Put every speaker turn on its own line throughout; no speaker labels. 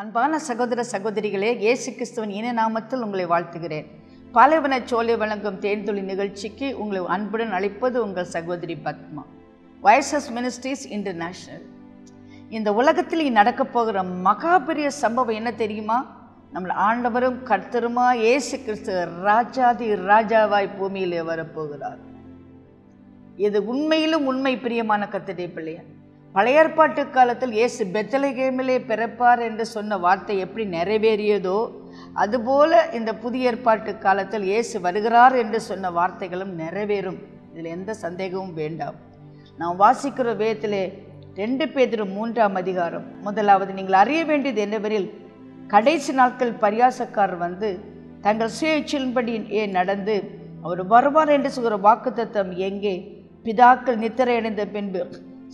அன்பான சகோதர சகோதரிகளே, இயேசு கிறிஸ்துவின் இன நாமத்தில் உங்களை வாழ்த்துகிறேன். பாலைவன சோலை வழங்கும் தேன்துளி நிகழ்ச்சிக்கு உங்களை அன்புடன் அழைப்பது உங்கள் சகோதரி பத்மா. Vices ministries international. இந்த உலகத்தில் நடக்கப் போகிற மகா பெரிய சம்பவம் என்ன தெரியுமா? நம்ம ஆண்டவரும் கர்த்தருமா இயேசு கிறிஸ்து ராஜாதி ராஜாவாய் பூமியிலே வரப்போகிறார். இது உண்மையிலும் உண்மை. பிரியமான கர்த்தருடைய பிள்ளையா, பழைய ஏற்பாட்டு காலத்தில் இயேசு பெத்லகேமிலே பிறப்பார் என்று சொன்ன வார்த்தை எப்படி நிறைவேறியதோ அதுபோல இந்த புதிய ஏற்பாட்டு காலத்தில் இயேசு வருகிறார் என்று சொன்ன வார்த்தைகளும் நிறைவேறும். இதில் எந்த சந்தேகமும் வேண்டாம். நாம் வாசிக்கிற வேதத்திலே 2 பேதுரு 3ஆம் அதிகாரம் முதலாவது நீங்கள் அறிய வேண்டியது என்னவெனில், கடைசி நாட்கள் பரியாசக்காரர் வந்து தங்கள் சுய இச்சையின்படி நடந்து அவர் வருவார் என்று சொல்கிற வாக்குத்தத்தம் எங்கே? பிதாக்கள் நித்திரை அடைந்த பின்பு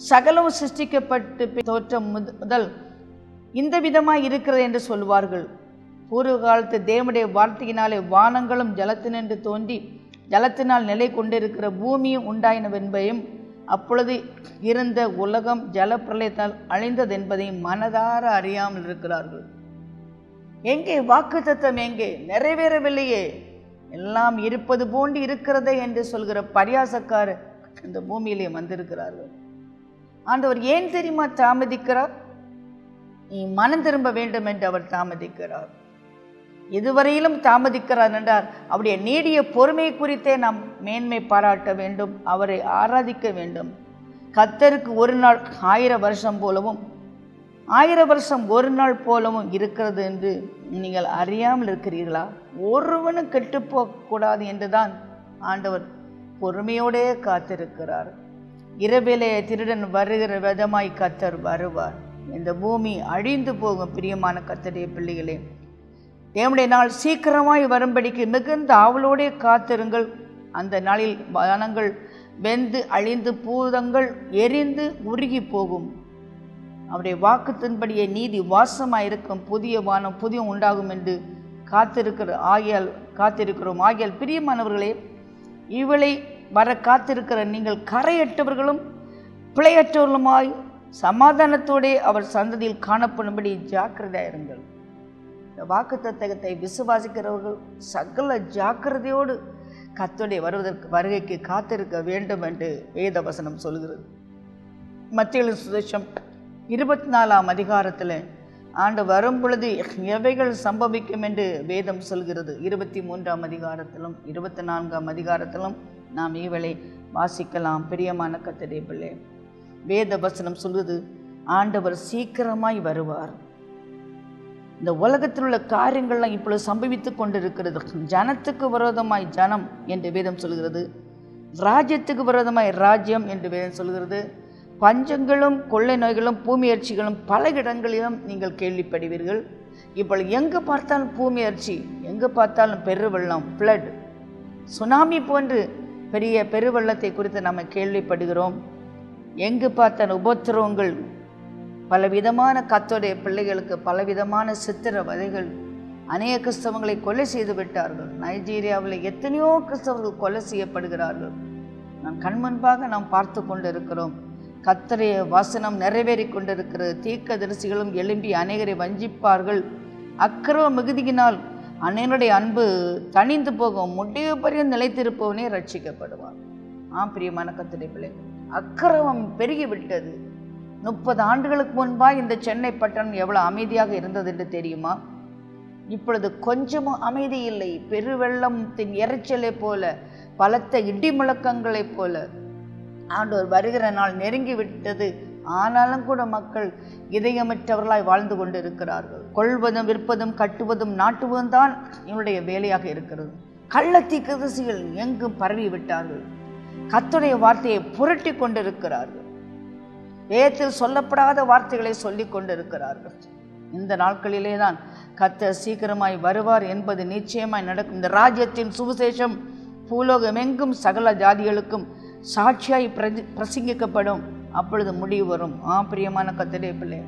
சகலம் சிருஷ்டிக்கப்பட்டு தோற்றம் முதல் இந்த விதமாய் இருக்கிறது என்று சொல்வார்கள். பூர்வ காலத்து தேவனுடைய வார்த்தையினாலே வானங்களும் ஜலத்தினின்று தோன்றி ஜலத்தினால் நிலை கொண்டிருக்கிற பூமியும் உண்டாயினவென்பதையும் அப்பொழுது இருந்த உலகம் ஜலப்பிரளயத்தால் அழிந்தது என்பதையும் மனதார அறியாமல் இருக்கிறார்கள். எங்கே வாக்குத்தத்தம்? எங்கே? நிறைவேறவில்லையே. எல்லாம் இருப்பது போன்று இருக்கிறதே என்று சொல்கிற பரியாசக்காரர் இந்த பூமியிலே வந்திருக்கிறார்கள். ஆண்டவர் ஏன் தெரியுமா தாமதிக்கிறார்? நீ மனம் திரும்ப வேண்டும் என்று அவர் தாமதிக்கிறார். இதுவரையிலும் தாமதிக்கிறார் என்றால் அவருடைய நீடிய பொறுமை குறித்தே நாம் மேன்மை பாராட்ட வேண்டும், அவரை ஆராதிக்க வேண்டும். கர்த்தருக்கு ஒரு நாள் 1000 வருஷம் போலவும் 1000 வருஷம் ஒரு நாள் போலவும் இருக்கிறது என்று நீங்கள் அறியாமல் இருக்கிறீர்களா? ஒருவனும் கெட்டுப்போகக்கூடாது என்றுதான் ஆண்டவர் பொறுமையோடே காத்திருக்கிறார். இரவிலே திருடன் வருகிற விதமாய் கர்த்தர் வருவார். இந்த பூமி அழிந்து போகும். பிரியமான கர்த்தருடைய பிள்ளைகளே, தேவனுடைய நாள் சீக்கிரமாய் வரும்படிக்கு மிகுந்த ஆவலோடே காத்திருங்கள். அந்த நாளில் வனங்கள் வெந்து அழிந்து பூதங்கள் எரிந்து உருகி போகும். அவருடைய வாக்குத்தின்படியே நீதி வாசமாயிருக்கும். புதிய வானம் புதிய உண்டாகும் என்று காத்திருக்கிறோம். ஆகியால் பிரியமானவர்களே, இவளை வர காத்திருக்கிற நீங்கள் கரையற்றவர்களும் பிழையற்றவர்களுமாய் சமாதானத்தோடே அவர் சந்ததியில் காணப்படும்படி ஜாக்கிரதையாயிருங்கள். இந்த வாக்குத்தத்தத்தை விசுவாசிக்கிறவர்கள் சகல ஜாக்கிரதையோடு கர்த்தருடைய வருகைக்கு காத்திருக்க வேண்டும் என்று வேத வசனம் சொல்கிறது. மத்தேயு சுவிசேஷம் 24ஆம் அதிகாரத்தில் ஆண்டு வரும் பொழுது எவைகள் சம்பவிக்கும் என்று வேதம் சொல்கிறது. 23ஆம் அதிகாரத்திலும் 24ஆம் அதிகாரத்திலும் நாம் இவளை வாசிக்கலாம். பிரியமான கர்த்தருடைய பிள்ளை, வேத வசனம் சொல்வது ஆண்டவர் சீக்கிரமாய் வருவார். இந்த உலகத்தில் உள்ள காரியங்கள்லாம் இப்பொழுது சம்பவித்து கொண்டிருக்கிறது. ஜனத்துக்கு விரோதமாய் ஜனம் என்று வேதம் சொல்கிறது, ராஜ்யத்துக்கு விரோதமாய் ராஜ்யம் என்று வேதம் சொல்கிறது. பஞ்சங்களும் கொள்ளை நோய்களும் பூமியர்ச்சிகளும் பல இடங்களிலும் நீங்கள் கேள்விப்படுவீர்கள். இப்பொழுது எங்கு பார்த்தாலும் பூமியர்ச்சி, எங்கு பார்த்தாலும் பெருவெள்ளம், ஃப்ளட், சுனாமி போன்று பெரிய பெருவெள்ளத்தை குறித்து நம்ம கேள்விப்படுகிறோம். எங்கு பார்த்தாலும் உபத்திரவங்கள், பலவிதமான கர்த்தருடைய பிள்ளைகளுக்கு பலவிதமான சித்திரவதைகள். அநேக கிறிஸ்தவங்களை கொலை செய்து விட்டார்கள். நைஜீரியாவில் எத்தனையோ கிறிஸ்தவர்கள் கொலை செய்யப்படுகிறார்கள். நாம் கண்முன்பாக நாம் பார்த்து கொண்டு இருக்கிறோம். கர்த்தருடைய வசனம் நிறைவேறி கொண்டிருக்கிறது. தீர்க்கதரிசிகளும் எழும்பி அநேகரை வஞ்சிப்பார்கள். அக்கிரம மிகுதியினால் அநேகருடைய அன்பு தணிந்து போகும். முடிவு பரியந்தம் நிலைத்திருப்பவனே ரட்சிக்கப்படுவான். பிரியமான கர்த்தருடைய பிள்ளை, அக்கிரமம் பெருகிவிட்டது. 30 ஆண்டுகளுக்கு முன்பாக இந்த சென்னை பட்டணம் எவ்வளவு அமைதியாக இருந்தது என்று தெரியுமா? இப்பொழுது கொஞ்சமும் அமைதி இல்லை. பெருவெள்ளத்தின் இறைச்சலை போல, பலத்த இடி முழக்கங்களைப் போல ஆண்டவர் வருகிற நாள் நெருங்கி விட்டது. ஆனாலும் கூட மக்கள் இதயமற்றவர்களாய் வாழ்ந்து கொண்டு இருக்கிறார்கள். கொள்வதும் விற்பதும் கட்டுவதும் நாட்டுவதும் தான் இவனுடைய வேலையாக இருக்கிறது. கள்ளத்தீர்க்கதரிசிகள் எங்கும் பரவி விட்டார்கள். கர்த்தருடைய வார்த்தையை புரட்டி கொண்டிருக்கிறார்கள். வேதத்தில் சொல்லப்படாத வார்த்தைகளை சொல்லிக் கொண்டிருக்கிறார்கள். இந்த நாட்களிலே தான் கர்த்தர் சீக்கிரமாய் வருவார் என்பது நிச்சயமாய் நடக்கும். இந்த ராஜ்யத்தின் சுவிசேஷம் பூலோகம் எங்கும் சகல ஜாதிகளுக்கும் சாட்சியாய் பிரசங்கிக்கப்படும். அப்பொழுது முடிவு வரும். பிரியமான கர்த்தருடைய பிள்ளை,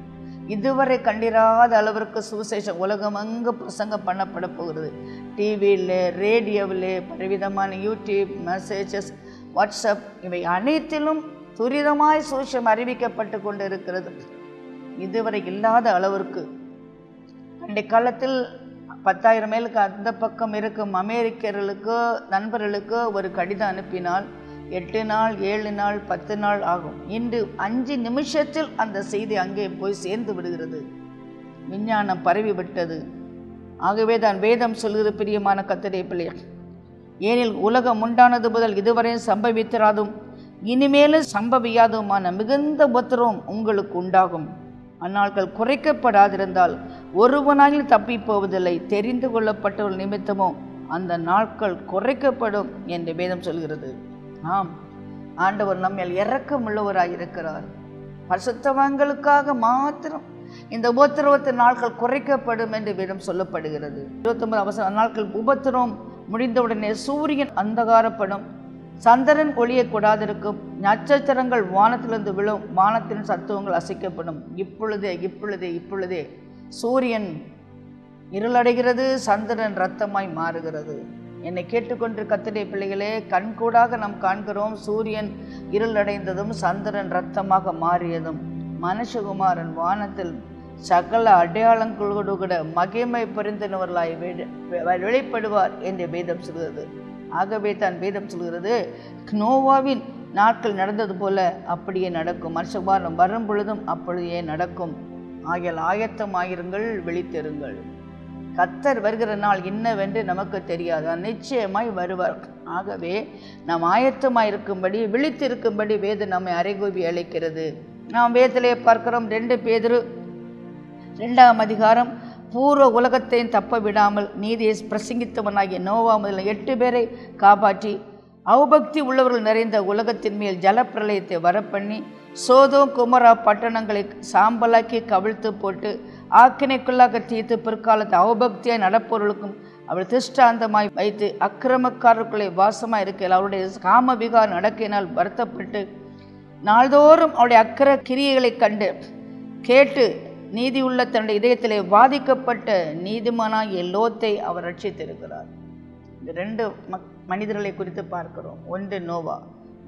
இதுவரை கண்டிராத அளவிற்கு சுவிசேஷம் உலகம் எங்கு பிரசங்கம் பண்ணப்பட போகிறது. டிவியில், ரேடியோவில், பலவிதமான யூடியூப், மெசேஜஸ், வாட்ஸ்அப், இவை அனைத்திலும் துரிதமாய் சுவிசேஷம் அறிவிக்கப்பட்டு கொண்டு இருக்கிறது. இதுவரை இல்லாத அளவிற்கு அன்றைய காலத்தில் 10,000 மைலுக்கு அந்த பக்கம் இருக்கும் அமெரிக்கர்களுக்கோ நண்பர்களுக்கோ ஒரு கடிதம் அனுப்பினால் 8 நாள் 7 நாள் 10 நாள் ஆகும். இன்று 5 நிமிஷத்தில் அந்த செய்தி அங்கே போய் சேர்ந்து விடுகிறது. விஞ்ஞானம் பரவிவிட்டது. ஆகவே தான் வேதம் சொல்கிற பிரியமான கர்த்தருடைய பிள்ளைகள், ஏனில் உலகம் உண்டானது முதல் இதுவரையும் சம்பவித்திராதும் இனிமேலும் சம்பவியாதுமான மிகுந்த உபத்திரவம் உங்களுக்கு உண்டாகும். அந்நாட்கள் குறைக்கப்படாதிருந்தால் ஒருவனாலும் தப்பி போவதில்லை. தெரிந்து கொள்ளப்பட்டவர்கள் நிமித்தமோ அந்த நாட்கள் குறைக்கப்படும் என்று வேதம் சொல்கிறது. ஆம், ஆண்டவர் நம்மேல் இரக்கம் உள்ளவராயிருக்கிறார். பரிசுத்தவான்களுக்காக மாத்திரம் இந்த உபத்திரவத்தின் நாட்கள் குறைக்கப்படும் என்று வேதம் சொல்லப்படுகிறது. 29 நாட்கள் உபத்திரவம் முடிந்தவுடனே சூரியன் அந்தகாரப்படும், சந்திரன் ஒளியக்கூடாதிருக்கும், நட்சத்திரங்கள் வானத்திலிருந்து விழும், வானத்தின் சத்துவங்கள் அசைக்கப்படும். இப்பொழுதே சூரியன் இருளடைகிறது, சந்திரன் இரத்தமாய் மாறுகிறது. என்னை கேட்டுக்கொண்டு கர்த்தருடைய பிள்ளைகளே, கண்கூடாக நாம் காண்கிறோம் சூரியன் இருளடைந்ததும் சந்திரன் இரத்தமாக மாறியதும். மனுஷகுமாரன் வானத்தில் சகல அடையாளங்களோடு கூட மகிமை பொருந்தினவர்களாய் வெளிப்படுவார் என்று வேதம் சொல்கிறது. ஆகவே தான் வேதம் சொல்கிறது, நோவாவின் நாட்கள் நடந்தது போல அப்படியே நடக்கும். மனுஷகுமாரன் வரும் பொழுதும் அப்படியே நடக்கும். ஆகியால் ஆயத்தமாயிருங்கள், விழித்திருங்கள். கர்த்தர் வருகிற நாள் என்னவென்று நமக்கு தெரியாது, நிச்சயமாய் வருவார். ஆகவே நாம் ஆயத்தமாயிருக்கும்படி விழித்திருக்கும்படி வேதம் நம்மை அறைகூவி அழைக்கிறது. நாம் வேதத்திலே பார்க்கிறோம் 2 பேதுரு 2ஆம் அதிகாரம், பூர்வ உலகத்தையும் தப்ப விடாமல் நீதியை பிரசங்கித்தவனாகிய நோவா முதல் 8 பேரை காப்பாற்றி அவபக்தி உள்ளவர்கள் நிறைந்த உலகத்தின் மேல் ஜலப்பிரளயத்தை வரப்பண்ணி சோதோம் குமரா பட்டணங்களை சாம்பலாக்கி கவிழ்த்து போட்டு ஆக்கினைக்குள்ளாக தீர்த்து பிற்காலத்து அவபக்தியாய் நடப்பவர்களுக்கும் அவள் திஷ்டாந்தமாய் வைத்து அக்கிரமக்காரர்களை வாசமாய் இருக்கையில் அவருடைய காம விகார நடக்கையினால் வருத்தப்பட்டு நாள்தோறும் அவருடைய அக்கிர கிரியைகளை கண்டு கேட்டு நீதியுள்ள தன்னுடைய இதயத்திலே வாதிக்கப்பட்ட நீதிமானாகிய லோத்தை அவர் ரட்சித்திருக்கிறார். இந்த 2 மனிதர்களை குறித்து பார்க்கிறோம். ஒன்று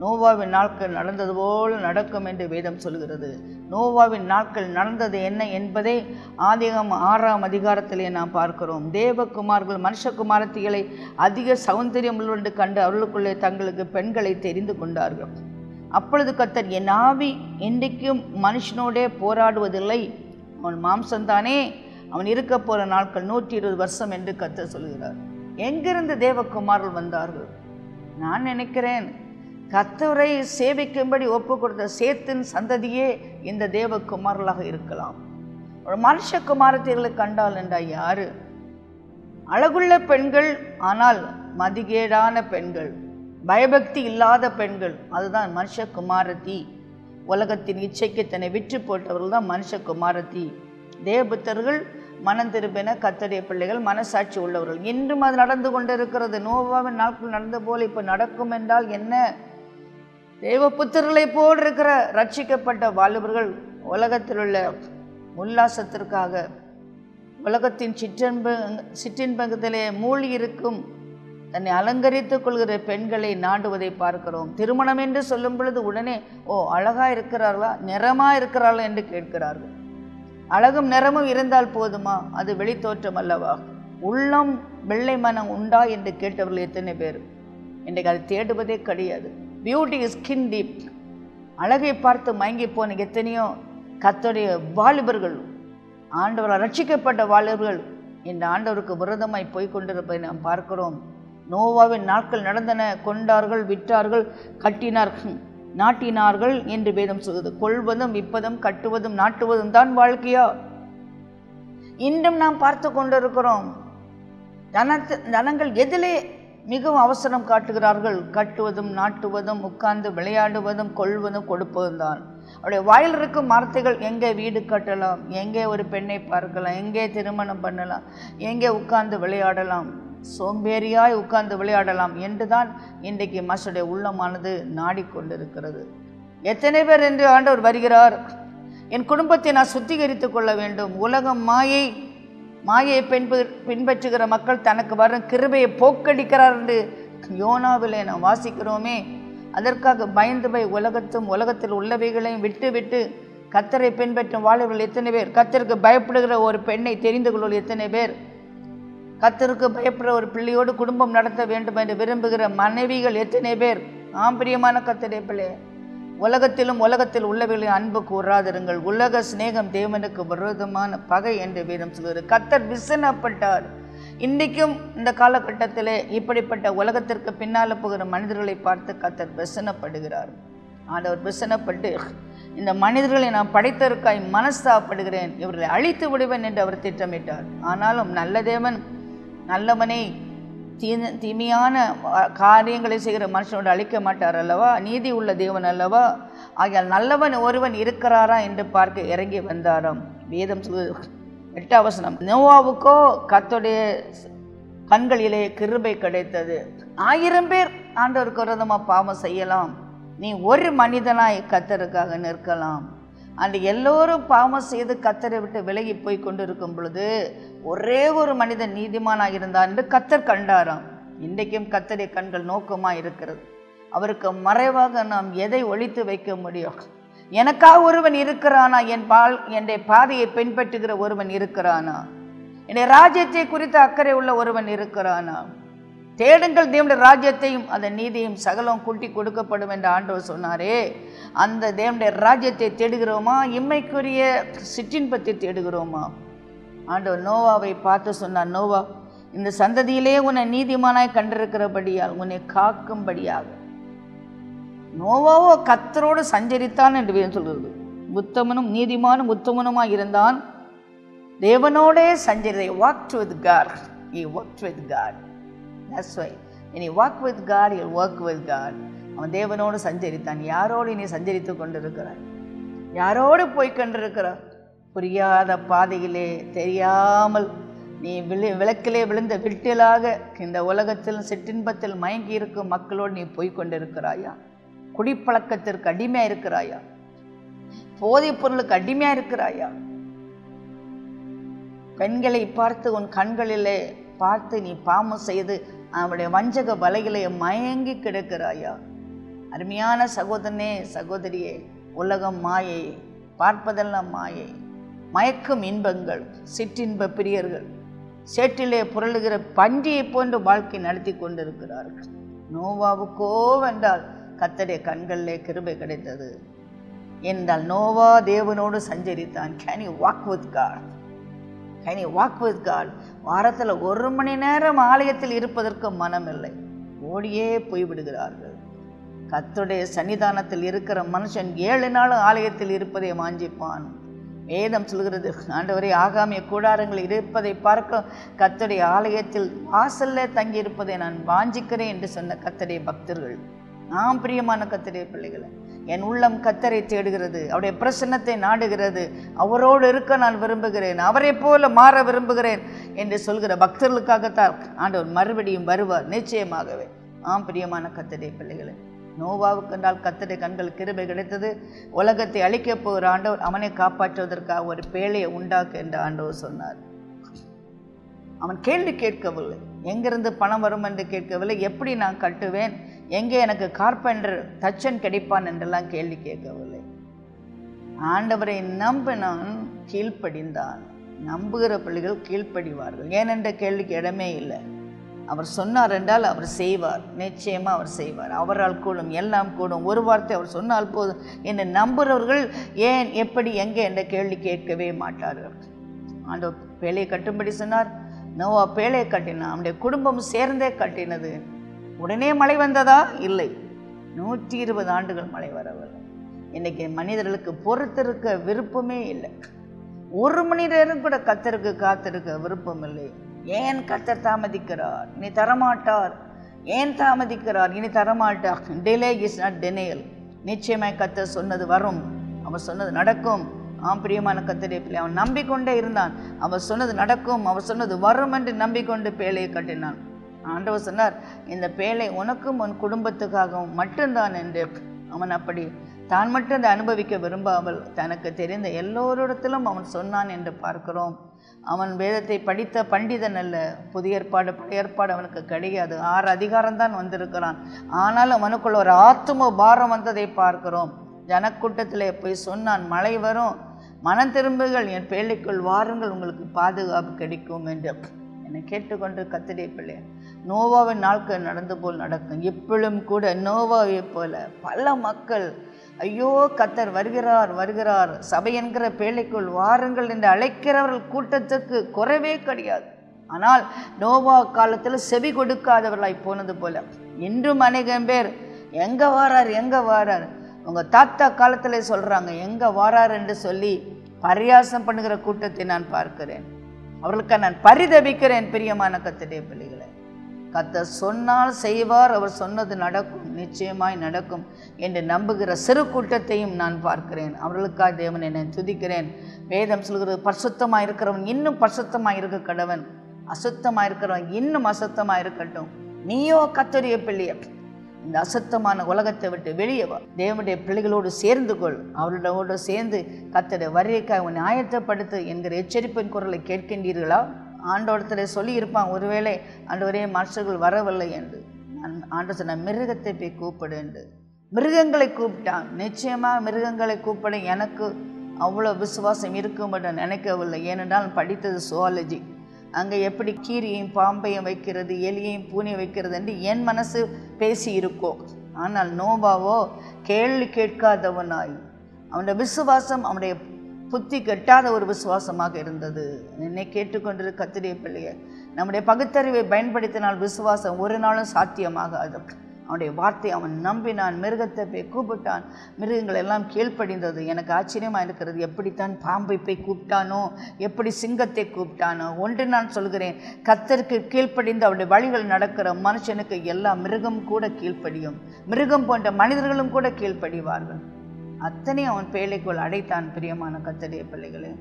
நோவாவின் நாட்கள் நடந்தது போல் நடக்கும் என்று வேதம் சொல்கிறது. நோவாவின் நாட்கள் நடந்தது என்ன என்பதை ஆதியாகமம் 6ஆம் அதிகாரத்திலே நாம் பார்க்கிறோம். தேவகுமார்கள் மனுஷகுமாரத்திகளை அதிக சௌந்தரியம் உள்ளவென்று கண்டு அவர்களுக்குள்ளே தங்களுக்கு பெண்களை தெரிந்து கொண்டார்கள். அப்பொழுது கர்த்தர், என் ஆவி என்றைக்கும் மனுஷனோடே போராடுவதில்லை, அவன் மாம்சந்தானே, அவன் இருக்க போகிற நாட்கள் 120 வருஷம் என்று கர்த்தர் சொல்கிறார். எங்கிருந்து தேவகுமார்கள் வந்தார்கள்? நான் நினைக்கிறேன் கர்த்தரை சேவிக்கும்படி ஒப்பு கொடுத்த சேத்தின் சந்ததியே இந்த தேவகுமார்களாக இருக்கலாம். ஒரு மனுஷகுமாரத்திகளை கண்டால் என்றா யாரு? அழகுள்ள பெண்கள், ஆனால் மதிகேடான பெண்கள், பயபக்தி இல்லாத பெண்கள், அதுதான் மனுஷகுமாரத்தி. உலகத்தின் இச்சைக்கு தன்னை விற்று போட்டவர்கள் தான் மனுஷகுமாரத்தி. தேவபுத்தர்கள் மனம் திரும்பின கர்த்தருடைய பிள்ளைகள், மனசாட்சி உள்ளவர்கள். இன்றும் அது நடந்து கொண்டிருக்கிறது. நோவாவின் நாட்கள் நடந்த போல் இப்போ நடக்கும் என்றால் என்ன? தேவபுத்தர்களை போல் இருக்கிற ரட்சிக்கப்பட்ட வாலிபர்கள் உலகத்தில் உள்ள உல்லாசத்திற்காக உலகத்தின் சிற்றின்பத்திலே மூழ்கி இருக்கும் தன்னை அலங்கரித்துக் கொள்கிற பெண்களை நாடுவதை பார்க்கிறோம். திருமணம் என்று சொல்லும் பொழுது உடனே அழகா இருக்கிறார்களா, நிறமா இருக்கிறார்களா என்று கேட்கிறார்கள். அழகும் நிறமும் இருந்தால் போதுமா? அது வெளித்தோற்றம் அல்லவா? உள்ளம் வெள்ளை மனம் உண்டா என்று கேட்டவர்கள் எத்தனை பேர்? இன்றைக்கு அதை தேடுவதே கிடையாது. Beauty is skin deep. அழகை பார்த்து மயங்கி போன எத்தனையோ கர்த்தருடைய வாலிபர்கள், ஆண்டவரால் ரட்சிக்கப்பட்ட வாலிபர்கள் இந்த ஆண்டவருக்கு விரோதமாய் போய்கொண்டிருப்பதை நாம் பார்க்கிறோம். நோவாவின் நாட்கள் நடந்தன. கொண்டார்கள், விற்றார்கள், கட்டினார்கள், நாட்டினார்கள் என்று வேதம் சொல்கிறது. கொள்வதும் விற்பதும் கட்டுவதும் நாட்டுவதும் தான் வாழ்க்கையா? இன்றும் நாம் பார்த்து கொண்டிருக்கிறோம். ஜனங்கள் எதிலே மிகவும் அவசரம் காட்டுகிறார்கள்? கட்டுவதும் நாட்டுவதும் உட்கார்ந்து விளையாடுவதும் கொள்வதும் கொடுப்பதும் தான். அவருடைய வாயில் இருக்கும் வார்த்தைகள், எங்கே வீடு கட்டலாம், எங்கே ஒரு பெண்ணை பார்க்கலாம், எங்கே திருமணம் பண்ணலாம், எங்கே உட்கார்ந்து விளையாடலாம், சோம்பேறியாய் உட்கார்ந்து விளையாடலாம் என்றுதான் இன்றைக்கு மனுஷனுடைய உள்ளமானது நாடிக்கொண்டிருக்கிறது. எத்தனை பேர் என்று ஆண்டவர் வருகிறார், என் குடும்பத்தை நான் சுத்திகரித்து கொள்ள வேண்டும். உலகம் மாயை பின்பற்றுகிற மக்கள் தனக்கு வரும் கிருபையை போக்கடிக்கிறார் என்று யோனாவிலே நாம் வாசிக்கிறோமே. அதற்காக பயந்து போய் உலகத்தில் உள்ளவைகளையும் விட்டு கர்த்தரை பின்பற்றும் வாலிபர்கள் எத்தனை பேர்? கர்த்தருக்கு பயப்படுகிற ஒரு பெண்ணை தெரிந்து கொள்வது எத்தனை பேர்? கர்த்தருக்கு பயப்படுற ஒரு பிள்ளையோடு குடும்பம் நடத்த வேண்டும் என்று விரும்புகிற மனைவிகள் எத்தனை பேர்? பிரியமான கர்த்தருடைய பிள்ளை, உலகத்தில் உள்ளவர்களின் அன்பு கூறாதிருங்கள். உலக சிநேகம் தேவனுக்கு விரோதமான பகை என்று வேதம் சொல்கிறது. கர்த்தர் விசனப்பட்டார். இன்றைக்கும் இந்த காலகட்டத்திலே இப்படிப்பட்ட உலகத்திற்கு பின்னால் போகிற மனிதர்களை பார்த்து கர்த்தர் விசனப்படுகிறார். ஆண்டவர் விசனப்பட்டு, இந்த மனிதர்களை நான் படைத்ததற்காய் மனஸ்தாபப்படுகிறேன், இவர்களை அழித்து விடுவேன் என்று அவர் திட்டமிட்டார். ஆனாலும் நல்ல தேவன் நல்லவனை தீமையான காரியங்களை செய்கிற மனுஷனோடு அழிக்க மாட்டார் அல்லவா? நீதி உள்ள தேவன் அல்லவா? ஆகையால் நல்லவன் ஒருவன் இருக்கிறாரா என்று பார்க்க இறங்கி வந்தாராம். வேதம் 8ஆம் வசனம், நோவாவுக்கோ கர்த்தருடைய கண்களிலே கிருபை கிடைத்தது. 1000 பேர் ஆண்டவருக்கு விரோதமாக பாவம் செய்யலாம், நீ ஒரு மனிதனாய் கர்த்தருக்காக நிற்கலாம். அந்த எல்லோரும் பாவம் செய்து கர்த்தரை விட்டு விலகி போய் கொண்டிருக்கும் பொழுது ஒரே ஒரு மனிதன் நீதிமானாக இருந்தார் என்று கர்த்தர் கண்டாராம். இன்றைக்கும் கர்த்தருடைய கண்கள் நோக்கமாக இருக்கிறது. அவருக்கு மறைவாக நாம் எதை ஒழித்து வைக்க முடியும்? எனக்காக ஒருவன் இருக்கிறானா? என்னுடைய பாதையை பின்பற்றுகிற ஒருவன் இருக்கிறானா? என்னுடைய ராஜ்யத்தை குறித்த அக்கறை உள்ள ஒருவன் இருக்கிறானா? தேடுங்கள் தேவனுடைய ராஜ்யத்தையும் அந்த நீதியும் சகலம் கூட்டி கொடுக்கப்படும் என்று ஆண்டவர் சொன்னாரே, அந்த தேவனுடைய ராஜ்யத்தை தேடுகிறோமா? இம்மைக்குரிய சிற்றின்பத்தை தேடுகிறோமா? ஆண்டவர் நோவாவை பார்த்து சொன்னார், நோவா, இந்த சந்ததியிலே உன்னை நீதிமானாய் கண்டிருக்கிறபடியால் உன்னை காக்கும்படியாக. நோவாவோ கர்த்தரோடு சஞ்சரித்தான் என்று வேதம் சொல்கிறது. உத்தமனும் நீதிமானும் உத்தமனுமாய் இருந்தான், தேவனோடே Sanchari. walked with God. He worked with God. That's why when you walk with God, you'll work with God. அவன் தேவனோடு சஞ்சரித்தான். யாரோடு நீ சஞ்சரித்து கொண்டிருக்கிறாய்? யாரோடு போய் கொண்டிருக்கிறாய்? புரியாத பாதையிலே தெரியாமல் நீ விளக்கிலே விழுந்த விட்டிலாக இந்த உலகத்தில் சிற்றின்பத்தில் மயங்கி இருக்கும் மக்களோடு நீ போய் கொண்டிருக்கிறாயா? குடிப்பழக்கத்திற்கு அடிமையா இருக்கிறாயா? போதைப் பொருளுக்கு அடிமையா இருக்கிறாயா? பெண்களை பார்த்து உன் கண்களிலே பார்த்து நீ பாவம் செய்து அவனுடைய வஞ்சக வலைகளை மயங்கி கிடக்கிறாயா? அருமையான சகோதரனே, சகோதரியே, உலகம் மாயை, பார்ப்பதெல்லாம் மாயை, மயக்கும் இன்பங்கள், சிற்றின்ப பிரியர்கள், சேற்றிலே புரளுகிற பன்றியை போன்று வாழ்க்கை நடத்தி கொண்டிருக்கிறார்கள். நோவாவுக்கோ வென்றால் கர்த்தருடைய கண்களிலே கிருபை கிடைத்தது என்றால் நோவா தேவனோடு சஞ்சரித்தான். Can you walk with God? Can you walk with God? வாரத்தில் 1 மணி நேரம் ஆலயத்தில் இருப்பதற்கு மனம் இல்லை, ஓடியே போய்விடுகிறார்கள். கர்த்தருடைய சன்னிதானத்தில் இருக்கிற மனுஷன் 7 நாள் ஆலயத்தில் இருப்பதை வாஞ்சிப்பான். வேதம் சொல்கிறது, ஆண்டவரே, ஆகாமிய கூடாரங்கள் இருப்பதை பார்க்க கர்த்தருடைய ஆலயத்தில் வாசல்ல தங்கி இருப்பதை நான் வாஞ்சிக்கிறேன் என்று சொன்ன கர்த்தருடைய பக்தர்கள். பிரியமான கர்த்தருடைய பிள்ளைகளை, என் உள்ளம் கர்த்தரை தேடுகிறது, அவருடைய பிரசன்னத்தை நாடுகிறது, அவரோடு இருக்க நான் விரும்புகிறேன், அவரை போல மாற விரும்புகிறேன் என்று சொல்கிற பக்தர்களுக்காகத்தான் ஆண்டவர் மறுபடியும் வருவார் நிச்சயமாகவே. பிரியமான கர்த்தருடைய பிள்ளைகளை, நோவாவுக்கு என்றால் கர்த்தருடைய கண்கள் கிருபை கிடைத்தது. உலகத்தை அழிக்கப் போகிற ஆண்டவர் அவனை காப்பாற்றுவதற்காக ஒரு பேழையை உண்டாக்கு என்று ஆண்டவர் சொன்னார். அவன் கேள்வி கேட்கவில்லை, எங்கிருந்து பணம் வரும் என்று கேட்கவில்லை, எப்படி நான் கட்டுவேன், எங்கே எனக்கு கார்பெண்டர் தச்சன் கிடைப்பான் என்றெல்லாம் கேள்வி கேட்கவில்லை. ஆண்டவரை நம்பினான், கீழ்ப்படிந்தான். நம்புகிற பிள்ளைகள் கீழ்ப்படிவார்கள். ஏனென்ற கேள்விக்கு இடமே இல்லை. அவர் சொன்னார் என்றால் அவர் செய்வார், நிச்சயமாக அவர் செய்வார். அவரால் கூடும், எல்லாம் கூடும். ஒரு வார்த்தை அவர் சொன்னால் போதும் என்று நம்புகிறவர்கள் ஏன், எப்படி, எங்கே என்ற கேள்வி கேட்கவே மாட்டார்கள். ஆண்டவர் பேழையை கட்டும்படி சொன்னார். நோவா பேழையை கட்டினான், அவனுடைய குடும்பம் சேர்ந்தே கட்டினது. உடனே மழை வந்ததா? இல்லை, 120 ஆண்டுகள் மழை வரவில்லை. இன்னைக்கு மனிதர்களுக்கு பொறுத்திருக்க விருப்பமே இல்லை. 1 மணி நேரம் கூட கர்த்தருக்கு காத்திருக்க விருப்பம் இல்லை. ஏன் கர்த்தர் தாமதிக்கிறார்? இனி தரமாட்டார். ஏன் தாமதிக்கிறார்? இனி தரமாட்டார். Delay is not denial. நிச்சயமாய் கர்த்தர் சொன்னது வரும், அவர் சொன்னது நடக்கும். பிரியமான கர்த்தருடைய பிள்ளை, அவன் நம்பிக்கொண்டே இருந்தான். அவர் சொன்னது நடக்கும், அவர் சொன்னது வரும் என்று நம்பிக்கொண்டு பேழையை கட்டினான். ஆண்டவர் சொன்னார், இந்த பேழை உனக்கும் உன் குடும்பத்துக்காகவும் மட்டும்தான் என்று. அவன் அப்படி தான் மட்டும் அதை அனுபவிக்க விரும்பாமல் தனக்கு தெரிந்த எல்லோரிடத்திலும் அவன் சொன்னான் என்று பார்க்கிறோம். அவன் வேதத்தை படித்த பண்டிதன் அல்ல. புதிய ஏற்பாடு பழைய ஏற்பாடு அவனுக்கு கிடையாது. 6 அதிகாரம்தான் வந்திருக்கிறான். ஆனால் அவனுக்குள்ள ஒரு ஆத்தும பாரம் வந்ததை பார்க்கிறோம். ஜனக்கூட்டத்திலே போய் சொன்னான், மழை வரும், மனம் திரும்புங்கள், என் பேழைக்குள் வாருங்கள், உங்களுக்கு பாதுகாப்பு கிடைக்கும் என்று. என்னை கேட்டுக்கொண்டு கர்த்தருடைய பிள்ளை, நோவாவின் நாட்கள் நடந்து போல் நடக்கும். இப்பொழுதும் கூட நோவாவை போல பல மக்கள், ஐயோ கர்த்தர் வருகிறார் வருகிறார், சபை என்கிற பேழைக்குள் வாருங்கள் என்று அழைக்கிறவர்கள் கூட்டத்திற்கு குறைவே கிடையாது. ஆனால் நோவா காலத்தில் செவி கொடுக்காதவர்களாய் போனது போல இன்றும் அநேகம் பேர் எங்கே வாரார் எங்கே வாரார், உங்கள் தாத்தா காலத்தில் சொல்கிறாங்க எங்கே வாரார் என்று சொல்லி பரியாசம் பண்ணுகிற கூட்டத்தை நான் பார்க்கிறேன். அவர்களுக்கு நான் பரிதபிக்கிறேன். பிரியமான கர்த்தருடைய பிள்ளைகளை, கர்த்தர் சொன்னால் செய்வார், அவர் சொன்னது நடக்கும், நிச்சயமாய் நடக்கும் என்று நம்புகிற சிறு கூட்டத்தையும் நான் பார்க்கிறேன். அவர்களுக்காக தேவனை நான் துதிக்கிறேன். வேதம் சொல்கிறது, பரிசுத்தமாக இருக்கிறவன் இன்னும் பரிசுத்தமாக இருக்க கடவன், அசுத்தமாக இருக்கிறவன் இன்னும் அசுத்தமாக இருக்கட்டும். நீயோ கர்த்தருடைய பிள்ளைய, இந்த அசுத்தமான உலகத்தை விட்டு வெளியே வா, தேவனுடைய பிள்ளைகளோடு சேர்ந்து கொள், அவர்களோடு சேர்ந்து கர்த்தருடைய வருகைக்காக உன்னை ஆயத்தப்படுத்து என்கிற எச்சரிப்பின் குரலை கேட்கின்றீர்களா? ஆண்டவரத்தில் சொல்லியிருப்பான், ஒருவேளை ஆண்டவரே மனுஷர்கள் வரவில்லை என்று. ஆண்டவர் சொன்ன, மிருகத்தை போய் கூப்பிடு என்று. மிருகங்களை கூப்பிட்டான். நிச்சயமாக மிருகங்களை கூப்பிட எனக்கு அவ்வளோ விசுவாசம் இருக்கும் என்று நினைக்கவில்லை. ஏனென்றால் படித்தது சுவாலஜி. அங்கே எப்படி கீரியையும் பாம்பையும் வைக்கிறது, எலியையும் பூனையும் வைக்கிறது என்று என் மனசு பேசி இருக்கோம். ஆனால் நோவாவோ கேள்வி கேட்காதவனாய், அவனுடைய விசுவாசம் அவனுடைய புத்தி கெட்டாத ஒரு விசுவாசமாக இருந்தது. என்னை கேட்டுக்கொண்டிரு கர்த்தருடைய பிள்ளையை, நம்முடைய பகுத்தறிவை பயன்படுத்தினால் விசுவாசம் ஒரு நாளும் சாத்தியமாகாது. அவனுடைய வார்த்தை அவன் நம்பினான், மிருகத்தை போய் கூப்பிட்டான், மிருகங்கள் எல்லாம் கீழ்ப்படிந்தது. எனக்கு ஆச்சரியமாக இருக்கிறது, எப்படித்தான் பாம்பை போய் கூப்பிட்டானோ, எப்படி சிங்கத்தை கூப்பிட்டானோ. ஒன்று நான் சொல்கிறேன், கர்த்தருக்கு கீழ்ப்படிந்து அவருடைய வழிகள் நடக்கிற மனுஷனுக்கு எல்லா மிருகம் கூட கீழ்ப்படியும், மிருகம் போன்ற மனிதர்களும் கூட கீழ்ப்படிவார்கள். அத்தனை அவன் பேழைக்குள் அடைத்தான். பிரியமான கர்த்தருடைய பிள்ளைகளே,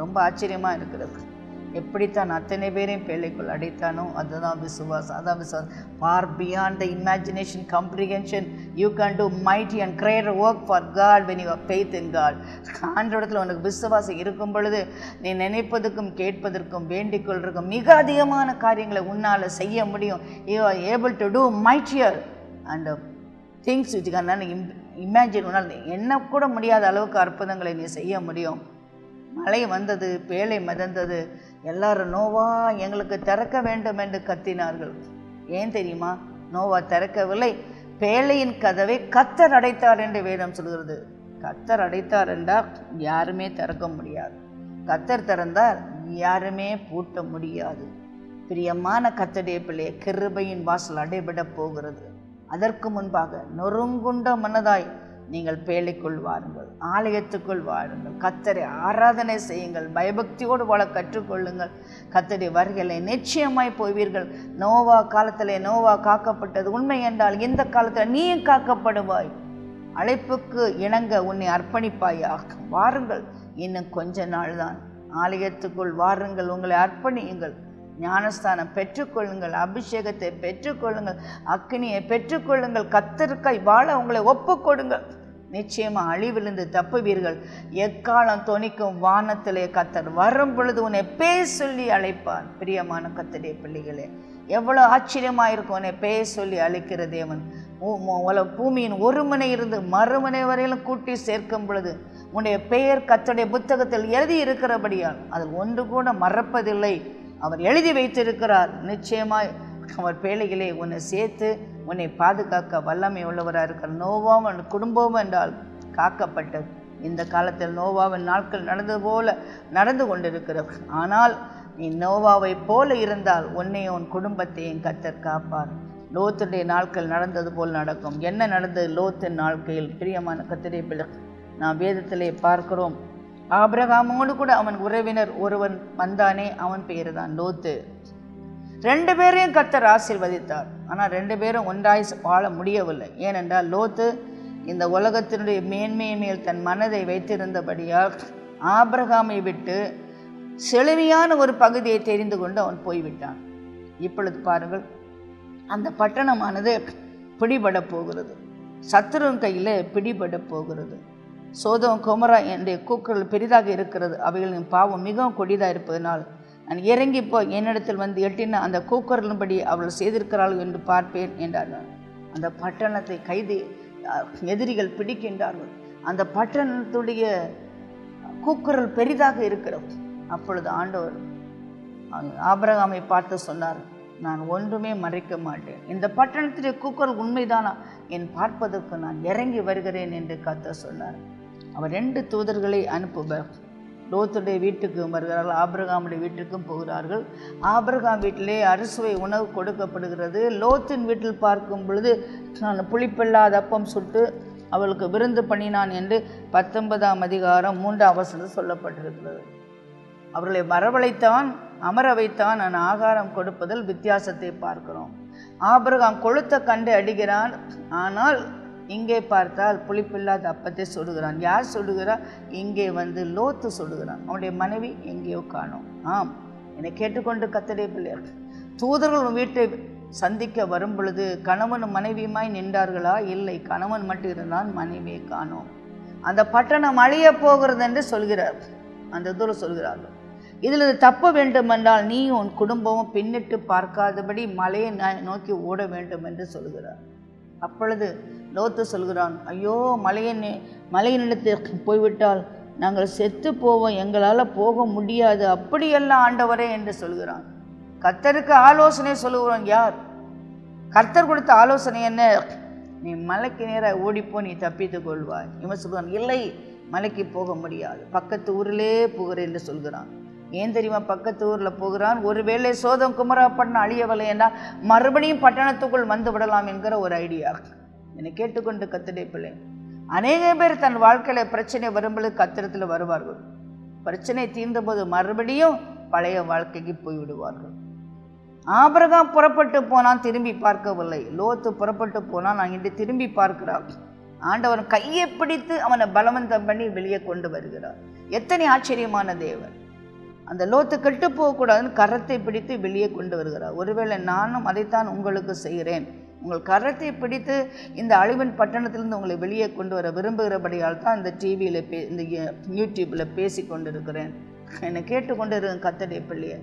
ரொம்ப ஆச்சரியமாக இருக்கிறது. எப்படித்தான் அத்தனை பேரையும் பேழைக்குள் அடைத்தானோ அதுதான் விசுவாசம். அதான் விசுவாசம். Far beyond the imagination comprehension you can do mighty and greater work for God when you have faith in God. ஆண்டவரிடத்தில் உனக்கு விசுவாசம் இருக்கும் பொழுது நீ நினைப்பதற்கும் கேட்பதற்கும் வேண்டிக் கொள்றதுக்கும் மிக அதிகமான காரியங்களை உன்னால் செய்ய முடியும். You are able to do mightier and things which can imagine. உன்னால் என்ன கூட முடியாத அளவுக்கு அற்புதங்களை நீ செய்ய முடியும். மழை வந்தது, பேழை மிதந்தது. எல்லாரும் நோவா எங்களுக்கு திறக்க வேண்டும் என்று கத்தினார்கள். ஏன் தெரியுமா? நோவா திறக்கவில்லை, பேழையின் கதவை கர்த்தர் அடைத்தார் என்று வேதம் சொல்கிறது. கர்த்தர் அடைத்தார் என்றால் யாருமே திறக்க முடியாது, கர்த்தர் திறந்தார் யாருமே பூட்ட முடியாது. பிரியமான கர்த்தருடைய பிள்ளையை, கிருபையின் வாசல் அடைபட போகிறது. அதற்கு முன்பாக நொறுங்குண்ட மனதாய் நீங்கள் பேழைக்குள் வாருங்கள், ஆலயத்துக்குள் வாருங்கள், கர்த்தரை ஆராதனை செய்யுங்கள், பயபக்தியோடு வாழ கற்றுக்கொள்ளுங்கள். கர்த்தருடைய வருகையிலே நிச்சயமாய் போவீர்கள். நோவா காலத்திலே நோவா காக்கப்பட்டது உண்மை என்றால் இந்த காலத்தில் நீயும் காக்கப்படுவாய். அழைப்புக்கு இணங்க உன்னை அர்ப்பணிப்பாயாக. வாருங்கள், இன்னும் கொஞ்ச நாள் தான். ஆலயத்துக்குள் வாருங்கள், உங்களை அர்ப்பணியுங்கள், ஞானஸ்தானம் பெற்றுக்கொள்ளுங்கள், அபிஷேகத்தை பெற்றுக்கொள்ளுங்கள், அக்கினியை பெற்றுக்கொள்ளுங்கள், கர்த்தருக்காய் வாழ உங்களை ஒப்புக்கொடுங்கள். நிச்சயமாக அழிவிலிருந்து தப்புவீர்கள். எக்காலம் தொனிக்கும் வானத்திலே கர்த்தர் வரும் பொழுது உன்னை பேர் சொல்லி அழைப்பார். பிரியமான கர்த்தருடைய பிள்ளைகளே, எவ்வளோ ஆச்சரியமாக இருக்கும் உன்னை பேர் சொல்லி அழைக்கிற தேவன். பூமியின் ஒரு முனை இருந்து மறுமுனை வரையிலும் கூட்டி சேர்க்கும் பொழுது உன்னுடைய பெயர் கர்த்தருடைய புத்தகத்தில் எழுதி இருக்கிறபடியால் அதில் ஒன்று கூட மறப்பதில்லை. அவர் எழுதி வைத்திருக்கிறார். நிச்சயமாய் அவர் பேழைகளே உன்னை சேர்த்து உன்னை பாதுகாக்க வல்லமை உள்ளவராக இருக்கிறார். நோவாவின் குடும்பம் என்றால் காக்கப்பட்டது. இந்த காலத்தில் நோவாவின் நாட்கள் நடந்தது போல நடந்து கொண்டிருக்கிறது. ஆனால் நீ நோவாவை போல இருந்தால் உன்னையும் உன் குடும்பத்தையும் கர்த்தர் காப்பார். லோத்துடைய நாட்கள் நடந்தது போல் நடக்கும். என்ன நடந்தது லோத்தின் நாட்களில்? பிரியமான கர்த்தருடைய பிள்ளை, நாம் வேதத்திலே பார்க்கிறோம், ஆபிரகாமோடு கூட அவன் உறவினர் ஒருவன் வந்தானே, அவன் பேர் தான் லோத்து. 2 பேரையும் கர்த்தர் ஆசீர்வதித்தார். ஆனால் 2 பேரும் ஒன்றாய் வாழ முடியவில்லை. ஏனென்றால் லோத்து இந்த உலகத்தினுடைய மேன்மையின் மேல் தன் மனதை வைத்திருந்தபடியால் ஆபிரகாமை விட்டு செழுமையான ஒரு பகுதியை தெரிந்து கொண்டு அவன் போய்விட்டான். இப்பொழுது பாருங்கள், அந்த பட்டணமானது பிடிபட போகிறது, சத்துருவின் கையில் பிடிபட போகிறது. சோதோம் கொமரா என்ற கூக்குரல் பெரிதாக இருக்கிறது. அவைகளின் பாவம் மிகவும் கொடிதாக இருப்பதனால் நான் இறங்கி போய் என்னிடத்தில் வந்து எட்டின அந்த கூக்குரலின்படி அவள் செய்திருக்கிறாள் என்று பார்ப்பேன் என்றார்கள். அந்த பட்டணத்தை எதிரிகள் பிடிக்கின்றார்கள். அந்த பட்டணத்துடைய கூக்குரல் பெரிதாக இருக்கிறது. அப்பொழுது ஆண்டவர் ஆபிரகாமை பார்த்து சொன்னார், நான் ஒன்றுமே மறைக்க மாட்டேன். இந்த பட்டணத்துடைய கூக்குரல் உண்மைதானா என் பார்ப்பதற்கு நான் இறங்கி வருகிறேன் என்று கர்த்தர் சொன்னார். அவர் 2 தூதர்களை அனுப்புவார். லோத்துடைய வீட்டுக்கு வருகிறார்கள், ஆபிரகாமுடைய வீட்டுக்கும் போகிறார்கள். ஆபிரகாம் வீட்டிலே அறுசுவை உணவு கொடுக்கப்படுகிறது. லோத்தின் வீட்டில் பார்க்கும் பொழுது நான் புளிப்பில்லாத அப்பம் சுட்டு அவளுக்கு விருந்து பண்ணினான் என்று 19ஆம் அதிகாரம் 3ஆம் வசனத்தில் சொல்லப்பட்டிருக்கிறது. அவர்களை வரவழைத்தான், அமர வைத்தான். நான் ஆகாரம் கொடுப்பதில் வித்தியாசத்தை பார்க்கிறோம். ஆபிரகாம் கொளுத்த கண்டு அடிக்கிறான், ஆனால் இங்கே பார்த்தால் புளிப்பில்லாத அப்பத்தை சுடுகிறான். யார் சுடுகிறார்? இங்கே லோத்து சுடுகிறான். அவனுடைய மனைவி எங்கேயோ காணோம். ஆம், என்னை கேட்டுக்கொண்டு கர்த்தருடைய பிள்ளைகள், தூதர்கள் வீட்டை சந்திக்க வரும் பொழுது கணவனும் மனைவியுமாய் நின்றார்களா? இல்லை, கணவன் மட்டும் இருந்தான், மனைவியை காணோம். அந்த பட்டணம் அழிய போகிறது என்று சொல்கிறார். அந்த தூரம் சொல்கிறார்கள். இதில் தப்ப வேண்டுமென்றால் நீ உன் குடும்பமும் பின்னிட்டு பார்க்காதபடி மலையை நோக்கி ஓட வேண்டும் என்று சொல்கிறார். அப்பொழுது லோத்து சொல்கிறான், ஐயோ, மலையினிடத்திற்கு போய்விட்டால் நாங்கள் செத்து போவோம், எங்களால் போக முடியாது, அப்படியெல்லாம் ஆண்டவரே என்று சொல்கிறான். கர்த்தருக்கு ஆலோசனை சொல்லுகிறோம் யார்? கர்த்தர் கொடுத்த ஆலோசனை என்ன? நீ மலைக்கு நேராக ஓடிப்போ, நீ தப்பித்து கொள்வாய். இவன் சொல்கிறான், இல்லை, மலைக்கு போக முடியாது, பக்கத்து ஊரிலே போகிறேன் என்று சொல்கிறான். ஏன் தெரியுமா பக்கத்து ஊரில் போகிறான்? ஒருவேளை சோதம் குமரா பட்டணம் அழியவில்லை என்றால் மறுபடியும் பட்டணத்துக்குள் வந்து விடலாம் என்கிற ஒரு ஐடியா. என்னை கேட்டுக்கொண்டு கர்த்தருடைய பிள்ளை, அநேக பேர் தன் வாழ்க்கையில் பிரச்சனை வரும்பொழுது கர்த்தரிடத்தில் வருவார்கள். பிரச்சனை தீர்ந்தபோது மறுபடியும் பழைய வாழ்க்கைக்கு போய்விடுவார்கள். ஆபிரகாம் புறப்பட்டு போனான், திரும்பி பார்க்கவில்லை. லோத்து புறப்பட்டு போனான், நான் இன்று திரும்பி பார்க்கிறான். ஆண்டவர் கையை பிடித்து அவனை பலவந்தம் பண்ணி வெளியே கொண்டு வருகிறார். எத்தனை ஆச்சரியமான தேவன்! அந்த லோத்து கெட்டு போகக்கூடாதுன்னு கரத்தை பிடித்து வெளியே கொண்டு வருகிறார். ஒருவேளை நானும் அதைத்தான் உங்களுக்கு செய்கிறேன். உங்கள் கரத்தை பிடித்து இந்த அழிவின் பட்டணத்திலிருந்து உங்களை வெளியே கொண்டு வர விரும்புகிறபடியால் தான் இந்த டிவியில் இந்த யூடியூப்பில் பேசி கொண்டிருக்கிறேன். என்னை கேட்டுக்கொண்டு இருக்க கர்த்தருடைய பிள்ளையை,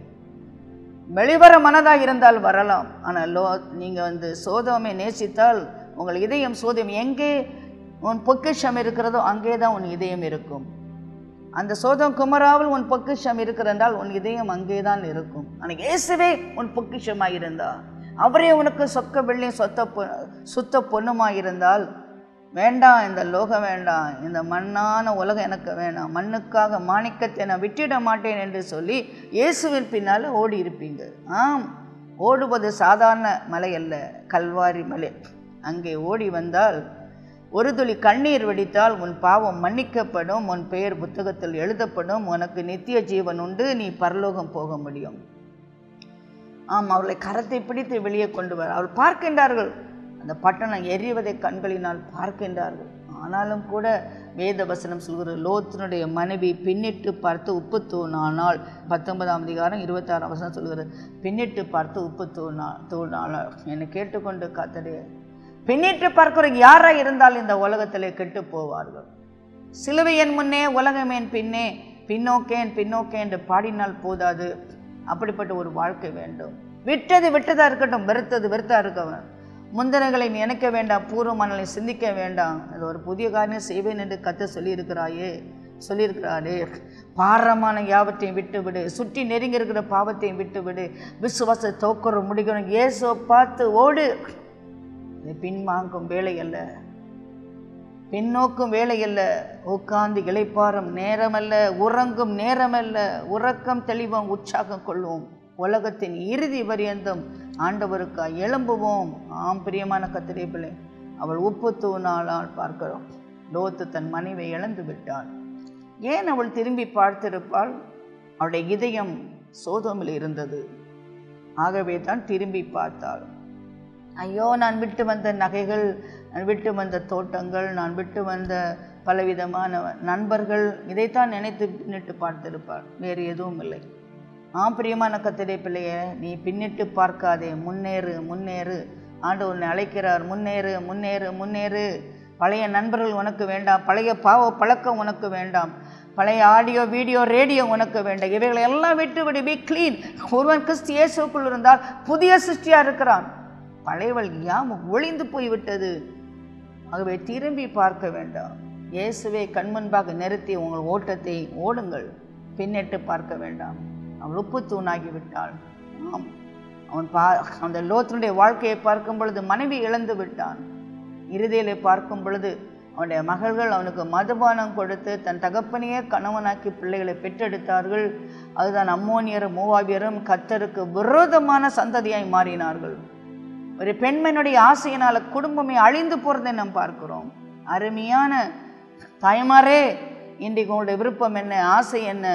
வெளிவர மனதாக இருந்தால் வரலாம். ஆனால் நீங்கள் சோதோமை நேசித்தால் உங்கள் இதயம் சோதம் எங்கே உன் பொக்கிஷம் இருக்கிறதோ அங்கே தான் உன் இதயம் இருக்கும். அந்த சோதம் குமராவில் உன் பொக்கிஷம் இருக்கிறென்றால் உன் இதயம் அங்கே தான் இருக்கும். ஆனால் இயேசுவே உன் பொக்கிஷமாக இருந்தால், அவரே உனக்கு சொக்க வெள்ளியும் சுத்த பொண்ணுமாயிருந்தால், வேண்டாம் இந்த லோகம் வேண்டாம், இந்த மண்ணான உலகம் எனக்கு வேண்டாம், மண்ணுக்காக மாணிக்கத்தை நான் விட்டிட மாட்டேன் என்று சொல்லி இயேசுவின் பின்னால் ஓடி இருப்பீங்க. ஆம், ஓடுவது சாதாரண மலை அல்ல, கல்வாரி மலை. அங்கே ஓடி வந்தால் ஒரு துளி கண்ணீர் வெடித்தால் உன் பாவம் மன்னிக்கப்படும், உன் பெயர் புத்தகத்தில் எழுதப்படும், உனக்கு நித்திய ஜீவன் உண்டு, நீ பரலோகம் போக முடியும். ஆம், அவர்களை கரத்தை பிடித்து வெளியே கொண்டு வர அவள் பார்க்கின்றார்கள். அந்த பட்டணம் எரிவதை கண்களினால் பார்க்கின்றார்கள். ஆனாலும் கூட வேத வசனம் சொல்கிற லோத்தினுடைய மனைவி பின்னிட்டு பார்த்து உப்பு தூணானால், 19ஆம் அதிகாரம் 26ஆம் வசனம் சொல்கிறது, பின்னிட்டு பார்த்து உப்பு தூணானால். என்னை கேட்டுக்கொண்டு கர்த்தருடைய பின்னிட்டு பார்க்கிற யாராக இருந்தால் இந்த உலகத்திலே கெட்டு போவார்கள். சிலுவையின் முன்னே உலகமேன் பின்னே, பின்னோக்கேன் பின்னோக்கேன் என்று பாடினால் போதாது. அப்படிப்பட்ட ஒரு வாழ்க்கை வேண்டும். விட்டது விட்டதா இருக்கட்டும், வெறுத்தது வெறுத்தா இருக்கவன். முந்தனைகளை நினைக்க வேண்டாம், பூர்வமானலை சிந்திக்க வேண்டாம். அது ஒரு புதிய காரியம் செய்வேன் என்று கர்த்தர் சொல்லியிருக்கிறாரே. பாரமான யாவற்றையும் விட்டுவிடு, சுற்றி நெருங்கி இருக்கிற பாவத்தையும் விட்டுவிடு, விசுவாச தோக்கர முடிக்கணும், இயேசுவை பார்த்து ஓடு. பின்வாங்கும் வேலை அல்ல, பின்னோக்கும் வேலை அல்ல, உட்கார்ந்து இளைப்பாறும் நேரமல்ல, உறங்கும் நேரமல்ல. உறக்கம் தெளிவோம், உற்சாகம் கொள்வோம், உலகத்தின் இறுதி பரியந்தம் ஆண்டவருக்காய் எழும்புவோம். ஆம் பிரியமான கர்த்தருடைய பிள்ளை, அவள் உப்பு தூணாளால் பார்க்கிறோம். லோத்து தன் மனைவியை இழந்து விட்டாள். ஏன் அவள் திரும்பி பார்த்திருப்பாள்? அவளுடைய இதயம் சோதோமில் இருந்தது. ஆகவே தான் திரும்பி பார்த்தாள். ஐயோ, நான் விட்டு வந்த நகைகள், நான் விட்டு வந்த தோட்டங்கள், நான் விட்டு வந்த பலவிதமான நண்பர்கள், இதைத்தான் நினைத்து பின்னிட்டு பார்த்திருப்பாள், வேறு எதுவும் இல்லை. பிரியமான கர்த்தருடைய பிள்ளையே, நீ பின்னிட்டு பார்க்காதே, முன்னேறு முன்னேறு. ஆண்டவர் உன்னை அழைக்கிறார், முன்னேறு முன்னேறு முன்னேறு. பழைய நண்பர்கள் உனக்கு வேண்டாம், பழைய பாவ பழக்கம் உனக்கு வேண்டாம், பழைய ஆடியோ வீடியோ ரேடியோ உனக்கு வேண்டாம். இவைகளை எல்லாம் விட்டுவிடு, பி கிளீன். ஒருவன் கிறிஸ்து இயேசுக்குள் இருந்தால் புதிய சிருஷ்டியாக இருக்கிறான். பழையவள் யாம் ஒளிந்து போய்விட்டது. ஆகவே திரும்பி பார்க்க வேண்டாம். இயேசுவை கண்முன்பாக நிறுத்தி உங்கள் ஓட்டத்தை ஓடுங்கள், பின்னிட்டு பார்க்க வேண்டாம். அவள் உப்பு தூணாகிவிட்டாள். ஆம், அந்த லோத்தினுடைய வாழ்க்கையை பார்க்கும் பொழுது மனைவி இழந்து விட்டான். இறுதியிலே பார்க்கும் பொழுது அவனுடைய மகள்கள் அவனுக்கு மதுபானம் கொடுத்து தன் தகப்பனையே கணவனாக்கி பிள்ளைகளை பெற்றெடுத்தார்கள். அதுதான் அம்மோனியரும் மோவாபியரும் கர்த்தருக்கு விரோதமான சந்ததியாய் மாறினார்கள். ஒரு பெண்மனுடைய ஆசையினால குடும்பமே அழிந்து போறதை நாம் பார்க்கிறோம். அருமையான தாய்மாரே, இன்றைக்கு உங்களுடைய விருப்பம் என்ன, ஆசை என்ன?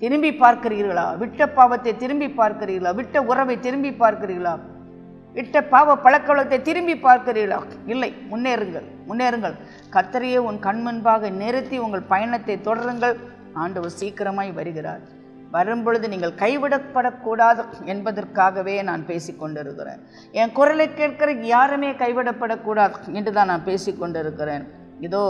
திரும்பி பார்க்கிறீர்களா? விட்ட பாவத்தை திரும்பி பார்க்கிறீர்களா? விட்ட உறவை திரும்பி பார்க்கிறீர்களா? விட்ட பாவ பழக்கவழக்கத்தை திரும்பி பார்க்கிறீர்களா? இல்லை, முன்னேறுங்கள், முன்னேறுங்கள். கர்த்தரையே உன் கண்முன்பாக நிறுத்தி உங்கள் பயணத்தை தொடருங்கள். ஆண்டவர் சீக்கிரமாய் வருகிறார். வரும்பொழுது நீங்கள் கைவிடப்படக்கூடாது என்பதற்காகவே நான் பேசிக்கொண்டிருக்கிறேன். என் குரலை கேட்கிற யாருமே கைவிடப்படக்கூடாது என்று தான் நான் பேசிக்கொண்டிருக்கிறேன். இதோ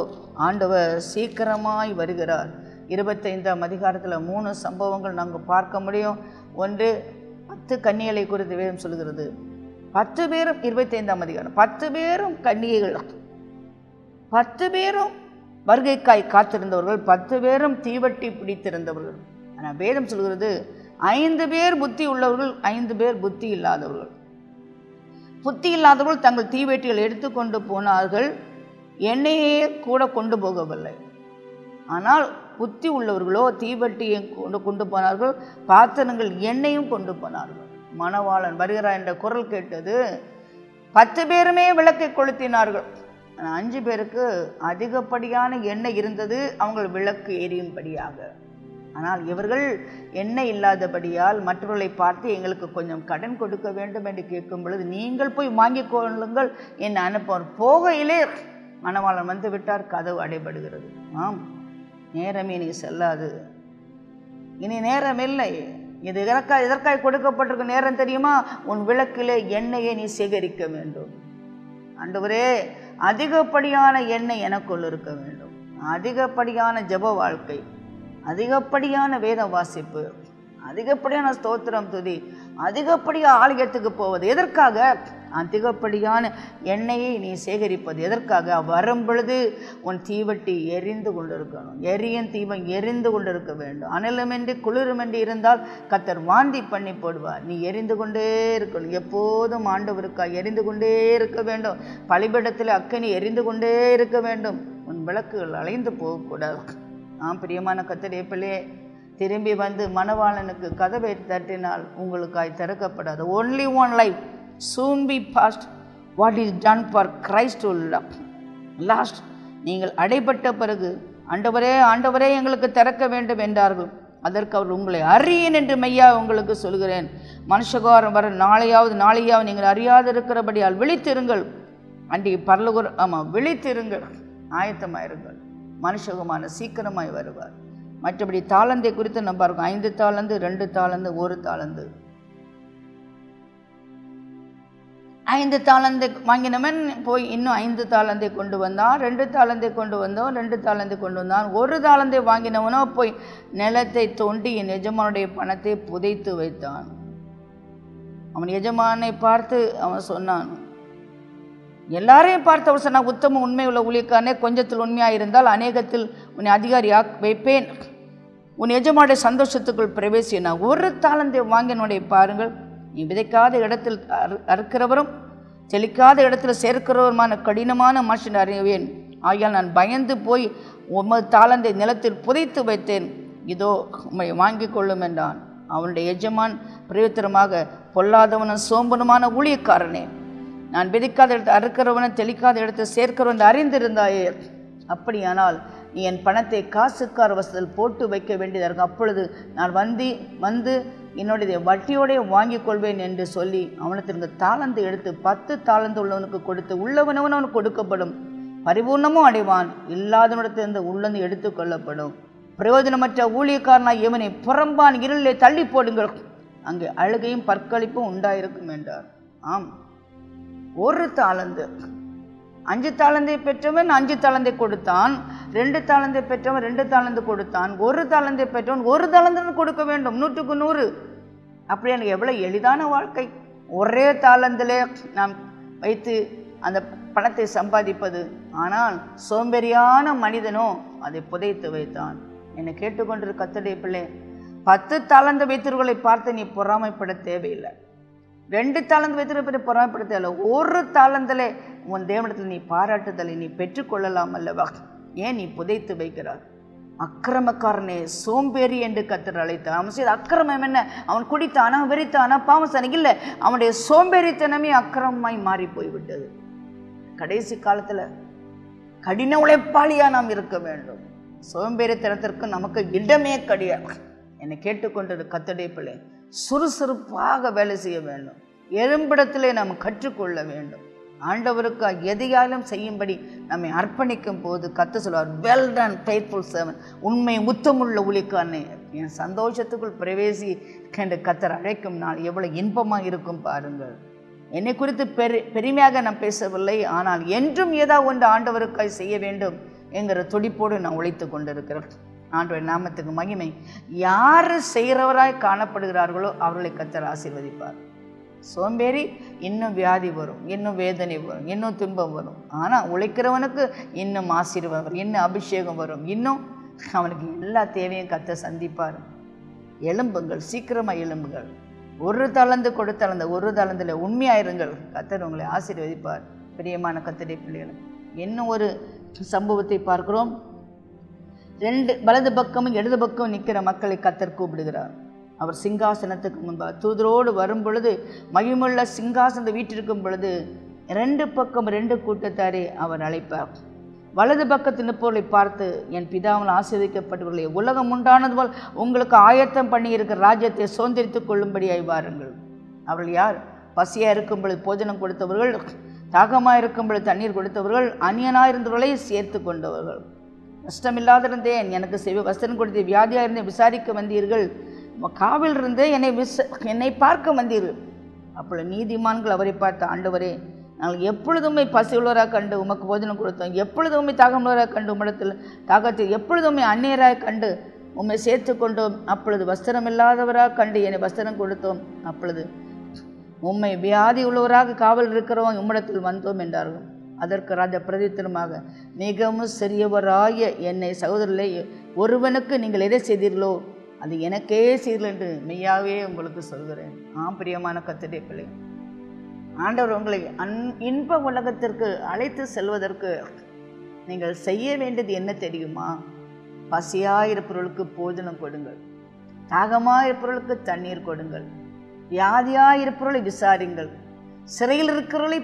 ஆண்டவர் சீக்கிரமாய் வருகிறார். 25ஆம் அதிகாரத்தில் 3 சம்பவங்கள் நாங்கள் பார்க்க முடியும். ஒன்று, 10 கன்னிகளை குறித்து வேதம் சொல்கிறது. 10 பேரும் 25ஆம் அதிகாரம், 10 பேரும் கன்னிகைகள், 10 பேரும் வருகைக்காய் காத்திருந்தவர்கள், 10 பேரும் தீவட்டி பிடித்திருந்தவர்கள். ஆனால் வேதம் சொல்கிறது 5 பேர் புத்தி உள்ளவர்கள், 5 பேர் புத்தி இல்லாதவர்கள். புத்தி இல்லாதவர்கள் தங்கள் தீவெட்டிகள் எடுத்துக்கொண்டு போனார்கள், எண்ணெயே கூட கொண்டு போகவில்லை. ஆனால் புத்தி உள்ளவர்களோ தீவட்டியை கொண்டு போனார்கள், பாத்திரங்கள் எண்ணெயும் கொண்டு போனார்கள். மணவாளன் வருகிறார் என்ற குரல் கேட்டது. 10 பேருமே விளக்கை கொளுத்தினார்கள். 5 பேருக்கு அதிகப்படியான எண்ணெய் இருந்தது, அவங்க விளக்கு எரியும்படியாக. ஆனால் இவர்கள் எண்ணெய் இல்லாதபடியால் மற்றவர்களை பார்த்து எங்களுக்கு கொஞ்சம் கடன் கொடுக்க வேண்டும் என்று கேட்கும் பொழுது, நீங்கள் போய் வாங்கிக் கொள்ளுங்கள் என்னை அனுப்புவார். போகையிலே மணவாளன் வந்து விட்டார், கதவு அடைபடுகிறது. ஆம், நேரம் இனி செல்லாது, இனி நேரம் இல்லை. இது எதற்காய் கொடுக்கப்பட்டிருக்க நேரம் தெரியுமா? உன் விளக்கிலே எண்ணெயை நீ சேகரிக்க வேண்டும். ஆண்டவரே, அதிகப்படியான எண்ணெய் எனக்குள் இருக்க வேண்டும். அதிகப்படியான ஜெப வாழ்க்கை, அதிகப்படியான வேத வாசிப்பு, அதிகப்படியான ஸ்தோத்திரம் துதி, அதிகப்படியாக ஆலயத்துக்கு போவது எதற்காக? அதிகப்படியான எண்ணெயை நீ சேகரிப்பது எதற்காக? வரும் பொழுது உன் தீவட்டி எரிந்து கொண்டிருக்கணும். எரியும் தீபம் எரிந்து கொண்டிருக்க வேண்டும். அனலமின்றி குளிருமின்றி இருந்தால் கர்த்தர் வாந்தி பண்ணி போடுவார். நீ எரிந்து கொண்டே இருக்கணும். எப்போதும் ஆண்டவருக்காக எரிந்து கொண்டே இருக்க வேண்டும். பலிபீடத்தில் அக்கினி எரிந்து கொண்டே இருக்க வேண்டும். உன் விளக்குகள் அலைந்து போகக்கூடாது. பிரியமான கர்த்தருடைய பிள்ளையே, திரும்பி வந்து மணவாளனுக்கு கதவை தட்டினால் உங்களுக்காய் திறக்கப்படாது. only one life soon be past what is done for Christ to last. நீங்கள் அடைபட்ட பிறகு ஆண்டவரே ஆண்டவரே எங்களுக்கு திறக்க வேண்டும் என்றார்கள். அதற்கு அவர் உங்களை அறியேன் என்று மெய்யா உங்களுக்கு சொல்கிறேன், மனுஷகாரம் வர நாளையாவது நீங்கள் அறியாது இருக்கிறபடியால் விழித்திருங்கள். அன்றைக்கு பரலோக விழித்திருங்கள், ஆயத்தமாயிருங்கள். மனுஷகுமான சீக்கிரமாய் வருவார். மற்றபடி தாளந்தை குறித்து நம்ம பார்க்கணும். 5 தாளந்து, 2 தாளந்து, 1 தாளந்து. 5 தாளந்தை வாங்கினவன் போய் இன்னும் 5 தாளந்தை கொண்டு வந்தான். 2 தாளந்தை கொண்டு வந்தோம், 2 தாளந்தை கொண்டு வந்தான். 1 தாளந்தை வாங்கினவனோ போய் நிலத்தை தோண்டி என் எஜமானுடைய பணத்தை புதைத்து வைத்தான். அவன் எஜமானை பார்த்து அவன் சொன்னான், எல்லாரையும் பார்த்து அவர் சொன்னான், உத்தம உண்மை உள்ள ஊழியக்காரனே, கொஞ்சத்தில் உண்மையாக இருந்தால் அநேகத்தில் உன்னை அதிகாரியாக வைப்பேன், உன் எஜமானுடைய சந்தோஷத்துக்குள் பிரவேசினா. 1 தாளந்தை வாங்கினுடைய பாருங்கள், நீ விதைக்காத இடத்தில் அறுக்கிறவரும் செழிக்காத இடத்தில் சேர்க்கிறவருமான கடினமான மனுஷன் அறிவேன். ஆகையால் நான் பயந்து போய் 9 தாளந்தை நிலத்தில் புதைத்து வைத்தேன். இதோ உம்மை வாங்கி கொள்ளும் என்றான். அவனுடைய எஜமான் பிரயோத்திரமாக, பொல்லாதவனும் சோம்பனுமான ஊழியக்காரனே, நான் விதைக்காத இடத்தை அறுக்கிறவனை தெளிக்காத இடத்தை சேர்க்கிறவன் அறிந்திருந்தாயே. அப்படியானால் நீ என் பணத்தை காசுக்கார வசதியில் போட்டு வைக்க வேண்டியதாக இருக்கும். அப்பொழுது நான் வந்து என்னுடைய வட்டியோடைய வாங்கி கொள்வேன் என்று சொல்லி அவனத்திற்கு தாளந்து எடுத்து 10 தாளந்து உள்ளவனுக்கு கொடுத்து, உள்ளவனவன் அவனுக்கு கொடுக்கப்படும், பரிபூர்ணமும் அடைவான், இல்லாதவனிடத்திலிருந்து உள்ளது எடுத்து கொள்ளப்படும். பிரயோஜனமற்ற ஊழியக்காரனாய் இவனை புறம்பான் இருளிலே தள்ளி போடுங்கள், அங்கே அழுகையும் பற்களிப்பும் உண்டாயிருக்கும் என்றார். ஆம், 1 தாளந்து. 5 தாளந்தை பெற்றவன் 5 தாளந்தை கொடுத்தான். 2 தாளந்தை பெற்றவன் 2 தாளந்து கொடுத்தான். 1 தாளந்தை பெற்றவன் 1 தாளந்து கொடுக்க வேண்டும். 100க்கு 100. அப்படி எனக்கு எவ்வளோ எளிதான வாழ்க்கை. ஒரே தாளந்திலே நாம் வைத்து அந்த பணத்தை சம்பாதிப்பது ஆனால் சோம்பேறியான மனிதனோ அதை புதைத்து வைத்தான். என்னை கேட்டுக்கொண்டிருக்க கர்த்தருடைய பிள்ளை, 10 தாலந்து வைத்திருவர்களை பார்த்து நீ பொறாமைப்பட தேவையில்லை. 2 தாலந்து வைத்திருப்பதை பொறாமைப்பட தேவையில்லை. 1 தாலந்திலே உன் தேவனிடத்தில் நீ பாராட்டுதலை நீ பெற்றுக்கொள்ளலாம் அல்லவா? ஏன் நீ புதைத்து வைக்கிறார்? அக்கிரமக்காரனே, சோம்பேறி என்று கர்த்தர் அழைத்தார். அவன் செய்த அக்கிரமம் என்ன? அவன் குடித்தானா, வெறித்தானா, பாவம் இல்லை. அவனுடைய சோம்பேறித்தனமே அக்கிரமமாய் மாறி போய்விட்டது. கடைசி காலத்தில் கடின உழைப்பாளியாக நாம் இருக்க வேண்டும். சோம்பேறித்தனத்திற்கு நமக்கு இடமே கிடையாது. என்னை கேட்டுக்கொண்டது கர்த்தருடைய பிள்ளை, சுறுசுறுப்பாக வேலை செய்ய வேண்டும். எழும்பிடத்திலே நாம் கற்றுக்கொள்ள வேண்டும். ஆண்டவருக்கு எதையாலும் செய்யும்படி நம்மை அர்ப்பணிக்கும் போது கர்த்தர் சொல்வார், வெல் டன் ஃபெய்த்ஃபுல் சர்வன்ட், உண்மை உத்தமுள்ள ஊழியக்காரனே, என் சந்தோஷத்துக்குள் பிரவேசி என்று கர்த்தர் அழைக்கும் நாள் எவ்வளவு இன்பமாக இருக்கும் பாருங்கள். என்னை குறித்து பெருமையாக நான் பேசவில்லை, ஆனால் என்றும் ஏதாவது ஒன்று ஆண்டவருக்காய் செய்ய வேண்டும் என்கிற துடிப்போடு நான் உழைத்து கொண்டிருக்கிறேன். ஆண்டவர் நாமத்துக்கு மகிமை. யார் செய்கிறவராய் காணப்படுகிறார்களோ அவர்களை கர்த்தர் ஆசீர்வதிப்பார். சோம்பேறி இன்னும் வியாதி வரும், இன்னும் வேதனை வரும், இன்னும் துன்பம் வரும். ஆனால் உழைக்கிறவனுக்கு இன்னும் ஆசீர்வாதம் வரும், இன்னும் அபிஷேகம் வரும், இன்னும் அவனுக்கு எல்லா தேவையும் கர்த்தர் சந்திப்பார். எலும்புங்கள், சீக்கிரமாக எலும்புங்கள். 1 தாலந்து கொடுத்தால் 1 தாலந்தில் உண்மையாயிருங்கள். கர்த்தர் உங்களை ஆசீர்வதிப்பார். பிரியமான கர்த்தருடைய பிள்ளைகள், இன்னும் ஒரு சம்பவத்தை பார்க்கிறோம். 2 வலது பக்கமும் இடது பக்கமும் நிற்கிற மக்களை கர்த்தர் கூப்பிடுகிறார். அவர் சிங்காசனத்துக்கு முன்பாக தூதரோடு வரும் பொழுது, மகிமுள்ள சிங்காசனத்தை வீட்டிருக்கும் பொழுது 2 பக்கம் 2 கூட்டத்தாரே அவர் அழைப்பார். வலது பக்கத்து நிற்பவர்களை பார்த்து, என் பிதாவால் ஆசீர்வதிக்கப்பட்டவர்களே, உலகம் உண்டானது போல் உங்களுக்கு ஆயத்தம் பண்ணி இருக்கிற ராஜ்யத்தை சுதந்திரித்துக் கொள்ளும்படியாய் வாருங்கள். அவர்கள் யார்? பசியாக இருக்கும் பொழுது போஜனம் கொடுத்தவர்கள், தாகமாக இருக்கும் பொழுது தண்ணீர் கொடுத்தவர்கள், அந்நியனாயிருந்தவர்களை சேர்த்து கொண்டவர்கள். கஷ்டமில்லாதிருந்தேன், எனக்கு வஸ்திரம் கொடுத்து, வியாதியாக இருந்தேன் விசாரிக்க வந்தீர்கள், காவல் இருந்து என்னை பார்க்க வந்தீர்கள். அப்பொழுது நீதிமான்கள் அவரை பார்த்து, ஆண்டவரே, நாங்கள் எப்பொழுதுமே பசி உள்ளவராக கண்டு உமக்கு போஜனம் கொடுத்தோம், எப்பொழுதுமே தாகமுள்ளவராக கண்டு உம்மிடத்தில் தாகத்தில் எப்பொழுதுமே அந்நியராக கண்டு உம்மை சேர்த்து கொண்டோம். அப்பொழுது வஸ்திரம் இல்லாதவராக கண்டு என்னை வஸ்திரம் கொடுத்தோம். அப்பொழுது உம்மை வியாதி உள்ளவராக காவல் இருக்கிறோம் உம்மிடத்தில் வந்தோம் என்றார்கள். அதற்கு ராஜா பிரதித்திரமாக, மிகவும் சிறியவராய என்னை சகோதரர்களே, ஒருவனுக்கு நீங்கள் எதை செய்தீர்களோ அது எனக்கே செய்தீர்கள் என்று மெய்யாவே உங்களுக்கு சொல்கிறேன். பிரியமான கர்த்தருடைய பிள்ளை, ஆண்டவர் உங்களை இன்ப உலகத்திற்கு அழைத்து செல்வதற்கு நீங்கள் செய்ய வேண்டியது என்ன தெரியுமா? பசியாயிருப்பவர்களுக்கு போஜனம் கொடுங்கள், தாகமாயிருப்பவர்களுக்கு தண்ணீர் கொடுங்கள், வியாதியாயிருப்பவர்களை விசாரிங்கள், சிறையில் இருக்கிறவர்களை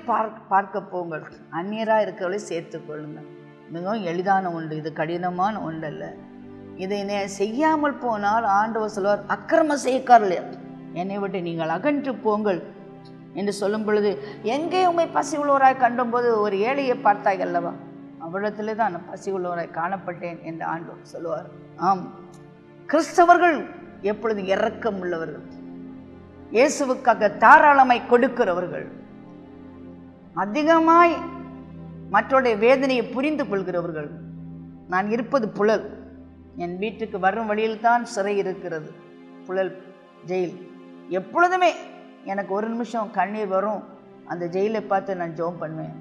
பார்க்க போங்கள், அந்நியராக இருக்கிறவர்களை சேர்த்து கொள்ளுங்கள். மிகவும் எளிதான ஒன்று, இது கடினமான ஒன்று அல்ல. இதை செய்யாமல் போனால் ஆண்டவர் சொல்வார், அக்கிரம செய்யக்காரர்களே, என்னை விட்டு நீங்கள் அகன்று போங்கள் என்று சொல்லும் பொழுது, எங்கே உண்மை பசி உள்ளவராய் கண்டும்போது ஒரு ஏழையை பார்த்தாய் அல்லவா, அவ்விடத்திலே தான் நான் பசி உள்ளவராய் காணப்பட்டேன் என்று ஆண்டவர் சொல்லுவார். கிறிஸ்தவர்கள் எப்பொழுதும் இரக்கம் உள்ளவர்கள், இயேசுவுக்காக தாராளமாய் கொடுக்கிறவர்கள், அதிகமாய் மற்றவருடைய வேதனையை புரிந்து கொள்கிறவர்கள். நான் இருப்பது புழல், என் வீட்டுக்கு வரும் வழியில் தான் சிறை இருக்கிறது, புழல் ஜெயில். எப்பொழுதுமே எனக்கு ஒரு நிமிஷம் கண்ணீர் வரும், அந்த ஜெயிலை பார்த்து நான் ஜெபம் பண்ணுவேன்.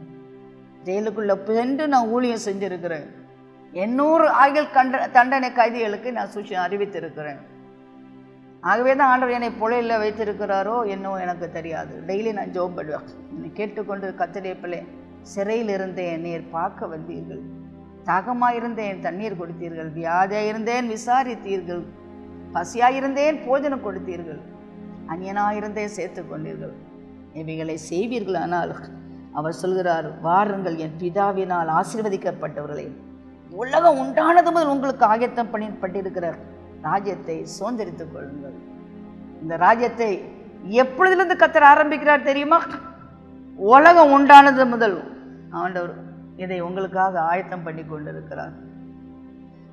ஜெயிலுக்குள்ளே சென்று நான் ஊழியம் செஞ்சுருக்கிறேன். 800 ஆயுள் தண்டனை கைதிகளுக்கு நான் அறிவித்திருக்கிறேன். ஆகவே தான் ஆண்டவர் என்னை புழையில் வைத்திருக்கிறாரோ என்னவோ எனக்கு தெரியாது. டெய்லி நான் ஜெபம் பண்ணுவேன். என்னை கேட்டுக்கொண்டு கர்த்தருடைய பிள்ளை, சிறையில் இருந்தேன் நீர் பார்க்க வந்தீர்கள், தாகமாயிருந்தேன் தண்ணீர் கொடுத்தீர்கள், வியாதியாயிருந்தேன் விசாரித்தீர்கள், பசியாயிருந்தேன் போஜனம் கொடுத்தீர்கள், அந்நியனாயிருந்தேன் சேர்த்து கொண்டீர்கள். இவைகளை செய்வீர்களானால் அவர் சொல்கிறார், வாருங்கள் என் பிதாவினால் ஆசீர்வதிக்கப்பட்டவர்களே, உலகம் உண்டானது முதல் உங்களுக்கு ஆயத்தம் பண்ணப்பட்டிருக்கிற ராஜ்யத்தை சுதந்திரித்துக் கொள்ளுங்கள். இந்த ராஜ்யத்தை எப்பொழுதிலிருந்து கர்த்தர் ஆரம்பிக்கிறார் தெரியுமா? உலகம் உண்டானது முதல் ஆண்டவர் இதை உங்களுக்காக ஆயத்தம் பண்ணி கொண்டிருக்கிறார்.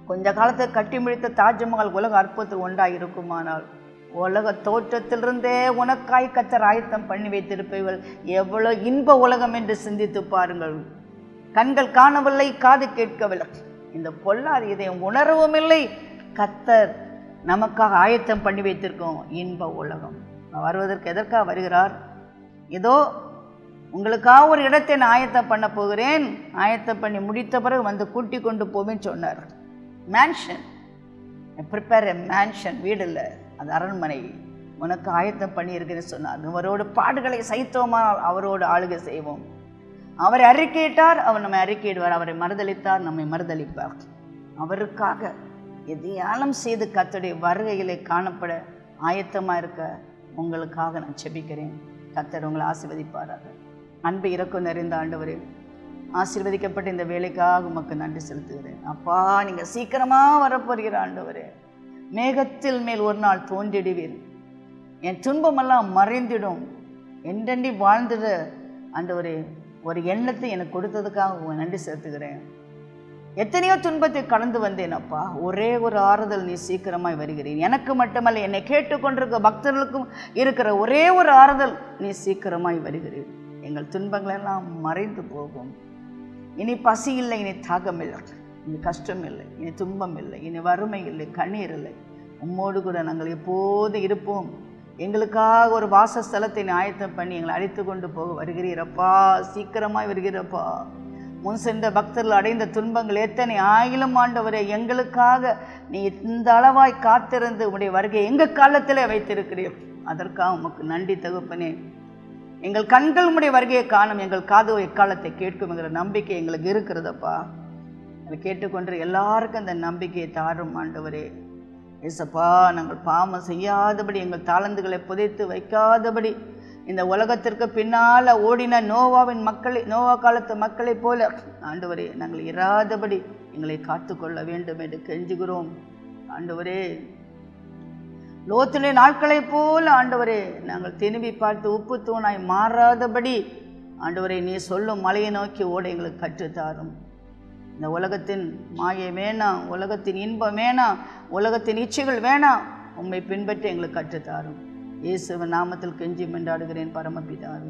கொஞ்ச காலத்தை கட்டி முடித்த தாஜ்மஹால் உலக அற்புதத்தில் ஒன்றாக இருக்குமானால், உலக தோற்றத்திலிருந்தே உனக்காய் கர்த்தர் ஆயத்தம் பண்ணி வைத்திருப்பீர்கள். எவ்வளவு இன்ப உலகம் என்று சிந்தித்து பாருங்கள். கண்கள் காணவில்லை, காது கேட்கவில்லை, இந்த பொல்லாத இதயம் உணரவும் இல்லை. கர்த்தர் நமக்காக ஆயத்தம் பண்ணி வைத்திருக்கோம் இன்ப உலகம். வருவதற்கு எதற்காக வருகிறார்? ஏதோ உங்களுக்காக ஒரு இடத்தை நான் ஆயத்தம் பண்ண போகிறேன், ஆயத்தம் பண்ணி முடித்த பிறகு வந்து கூட்டி கொண்டு போவேன்னு சொன்னார். மேன்ஷன், ப்ரிப்பேர் எ மேன்ஷன், வீடு இல்லை, அது அரண்மனை உனக்கு ஆயத்தம் பண்ணி இருக்குன்னு சொன்னார். அவரோட பாடுகளை சைத்தோமானால் அவரோடு ஆளுகை செய்வோம். அவரை அறிக்கையிட்டார், அவர் நம்மை அறிக்கையிடுவார். அவரை மறுதளித்தார், நம்மை மறுதளிப்பார். அவருக்காக எதையாலும் செய்து கர்த்தருடைய வருகையிலே காணப்பட ஆயத்தமாக இருக்க உங்களுக்காக நான் செபிக்கிறேன். கர்த்தர் உங்களை ஆசீர்வதிப்பாராக. அன்பு இரக்கம் நிறைந்த ஆண்டவரே, ஆசீர்வதிக்கப்பட்ட இந்த வேலைக்காக உமக்கு நன்றி செலுத்துகிறேன். அப்பா, நீங்கள் சீக்கிரமாக வரப்போகிற ஆண்டவரே, மேகத்தில் மேல் ஒரு நாள் தோன்றிடுவீர். என் துன்பமெல்லாம் மறைந்திடும், என்றெண்டி வாழ்ந்துட ஆண்டவரே ஒரு எண்ணத்தை எனக்கு கொடுத்ததுக்காக நன்றி செலுத்துகிறேன். எத்தனையோ துன்பத்தை கடந்து வந்தேன் அப்பா, ஒரே ஒரு ஆறுதல், நீ சீக்கிரமாய் வருகிறேன். எனக்கு மட்டுமல்ல, என்னை கேட்டுக்கொண்டிருக்க பக்தர்களுக்கும் இருக்கிற ஒரே ஒரு ஆறுதல், நீ சீக்கிரமாய் வருகிறேன். எங்கள் துன்பங்களெல்லாம் மறைந்து போகும். இனி பசி இல்லை, இனி தாகம் இல்லை, இனி கஷ்டம் இல்லை, இனி துன்பம் இல்லை, இனி வறுமை இல்லை, கண்ணீர் இல்லை. உம்மோடு கூட நாங்கள் எப்போது இருப்போம். எங்களுக்காக ஒரு வாசஸ்தலத்தை ஆயத்தம் பண்ணி எங்களை அழைத்து கொண்டு போக வருகிறீரப்பா, சீக்கிரமாய் வருகிறப்பா. முன் சென்ற பக்தர்கள் அடைந்த துன்பங்கள் எத்தனை ஆயிரம் ஆண்டவரே, எங்களுக்காக நீ இந்த அளவாய் காத்திருந்து உடைய வருகை எங்கள் காலத்திலே வைத்திருக்கிறீர். அதற்காக உமக்கு நன்றி தகப்பனே. எங்கள் கண்கள் உடைய வருகையை காணும், எங்கள் காது எக்காலத்தை கேட்கும் என்கிற நம்பிக்கை எங்களுக்கு இருக்கிறதப்பா. அதை கேட்டுக்கொண்டு எல்லாருக்கும் அந்த நம்பிக்கையை தாரும் ஆண்டவரே. ஏசப்பா, நாங்கள் பாவம் செய்யாதபடி, எங்கள் தாளந்துகளை புதைத்து வைக்காதபடி, இந்த உலகத்திற்கு பின்னால் ஓடின நோவாவின் மக்களை, நோவா காலத்து மக்களை போல ஆண்டவரே நாங்கள் இராதபடி எங்களை காத்துக்கொள்ள வேண்டும் என்று கெஞ்சுகிறோம் ஆண்டவரே. லோத்துடைய நாட்களை போல ஆண்டவரே நாங்கள் திரும்பி பார்த்து உப்பு தூணாய் மாறாதபடி ஆண்டவரே நீ சொல்லும் மலையை நோக்கி ஓட எங்களுக்கு கற்றுத்தாரும். இந்த உலகத்தின் மாயை வேணாம், உலகத்தின் இன்பம் வேணாம், உலகத்தின் இச்சைகள் வேணாம், உம்மை பின்பற்றி எங்களுக்கு கற்றுத்தாரும். இயேசுவின் நாமத்தில் கெஞ்சி மன்றாடுகிறேன் பரமபிதாவே.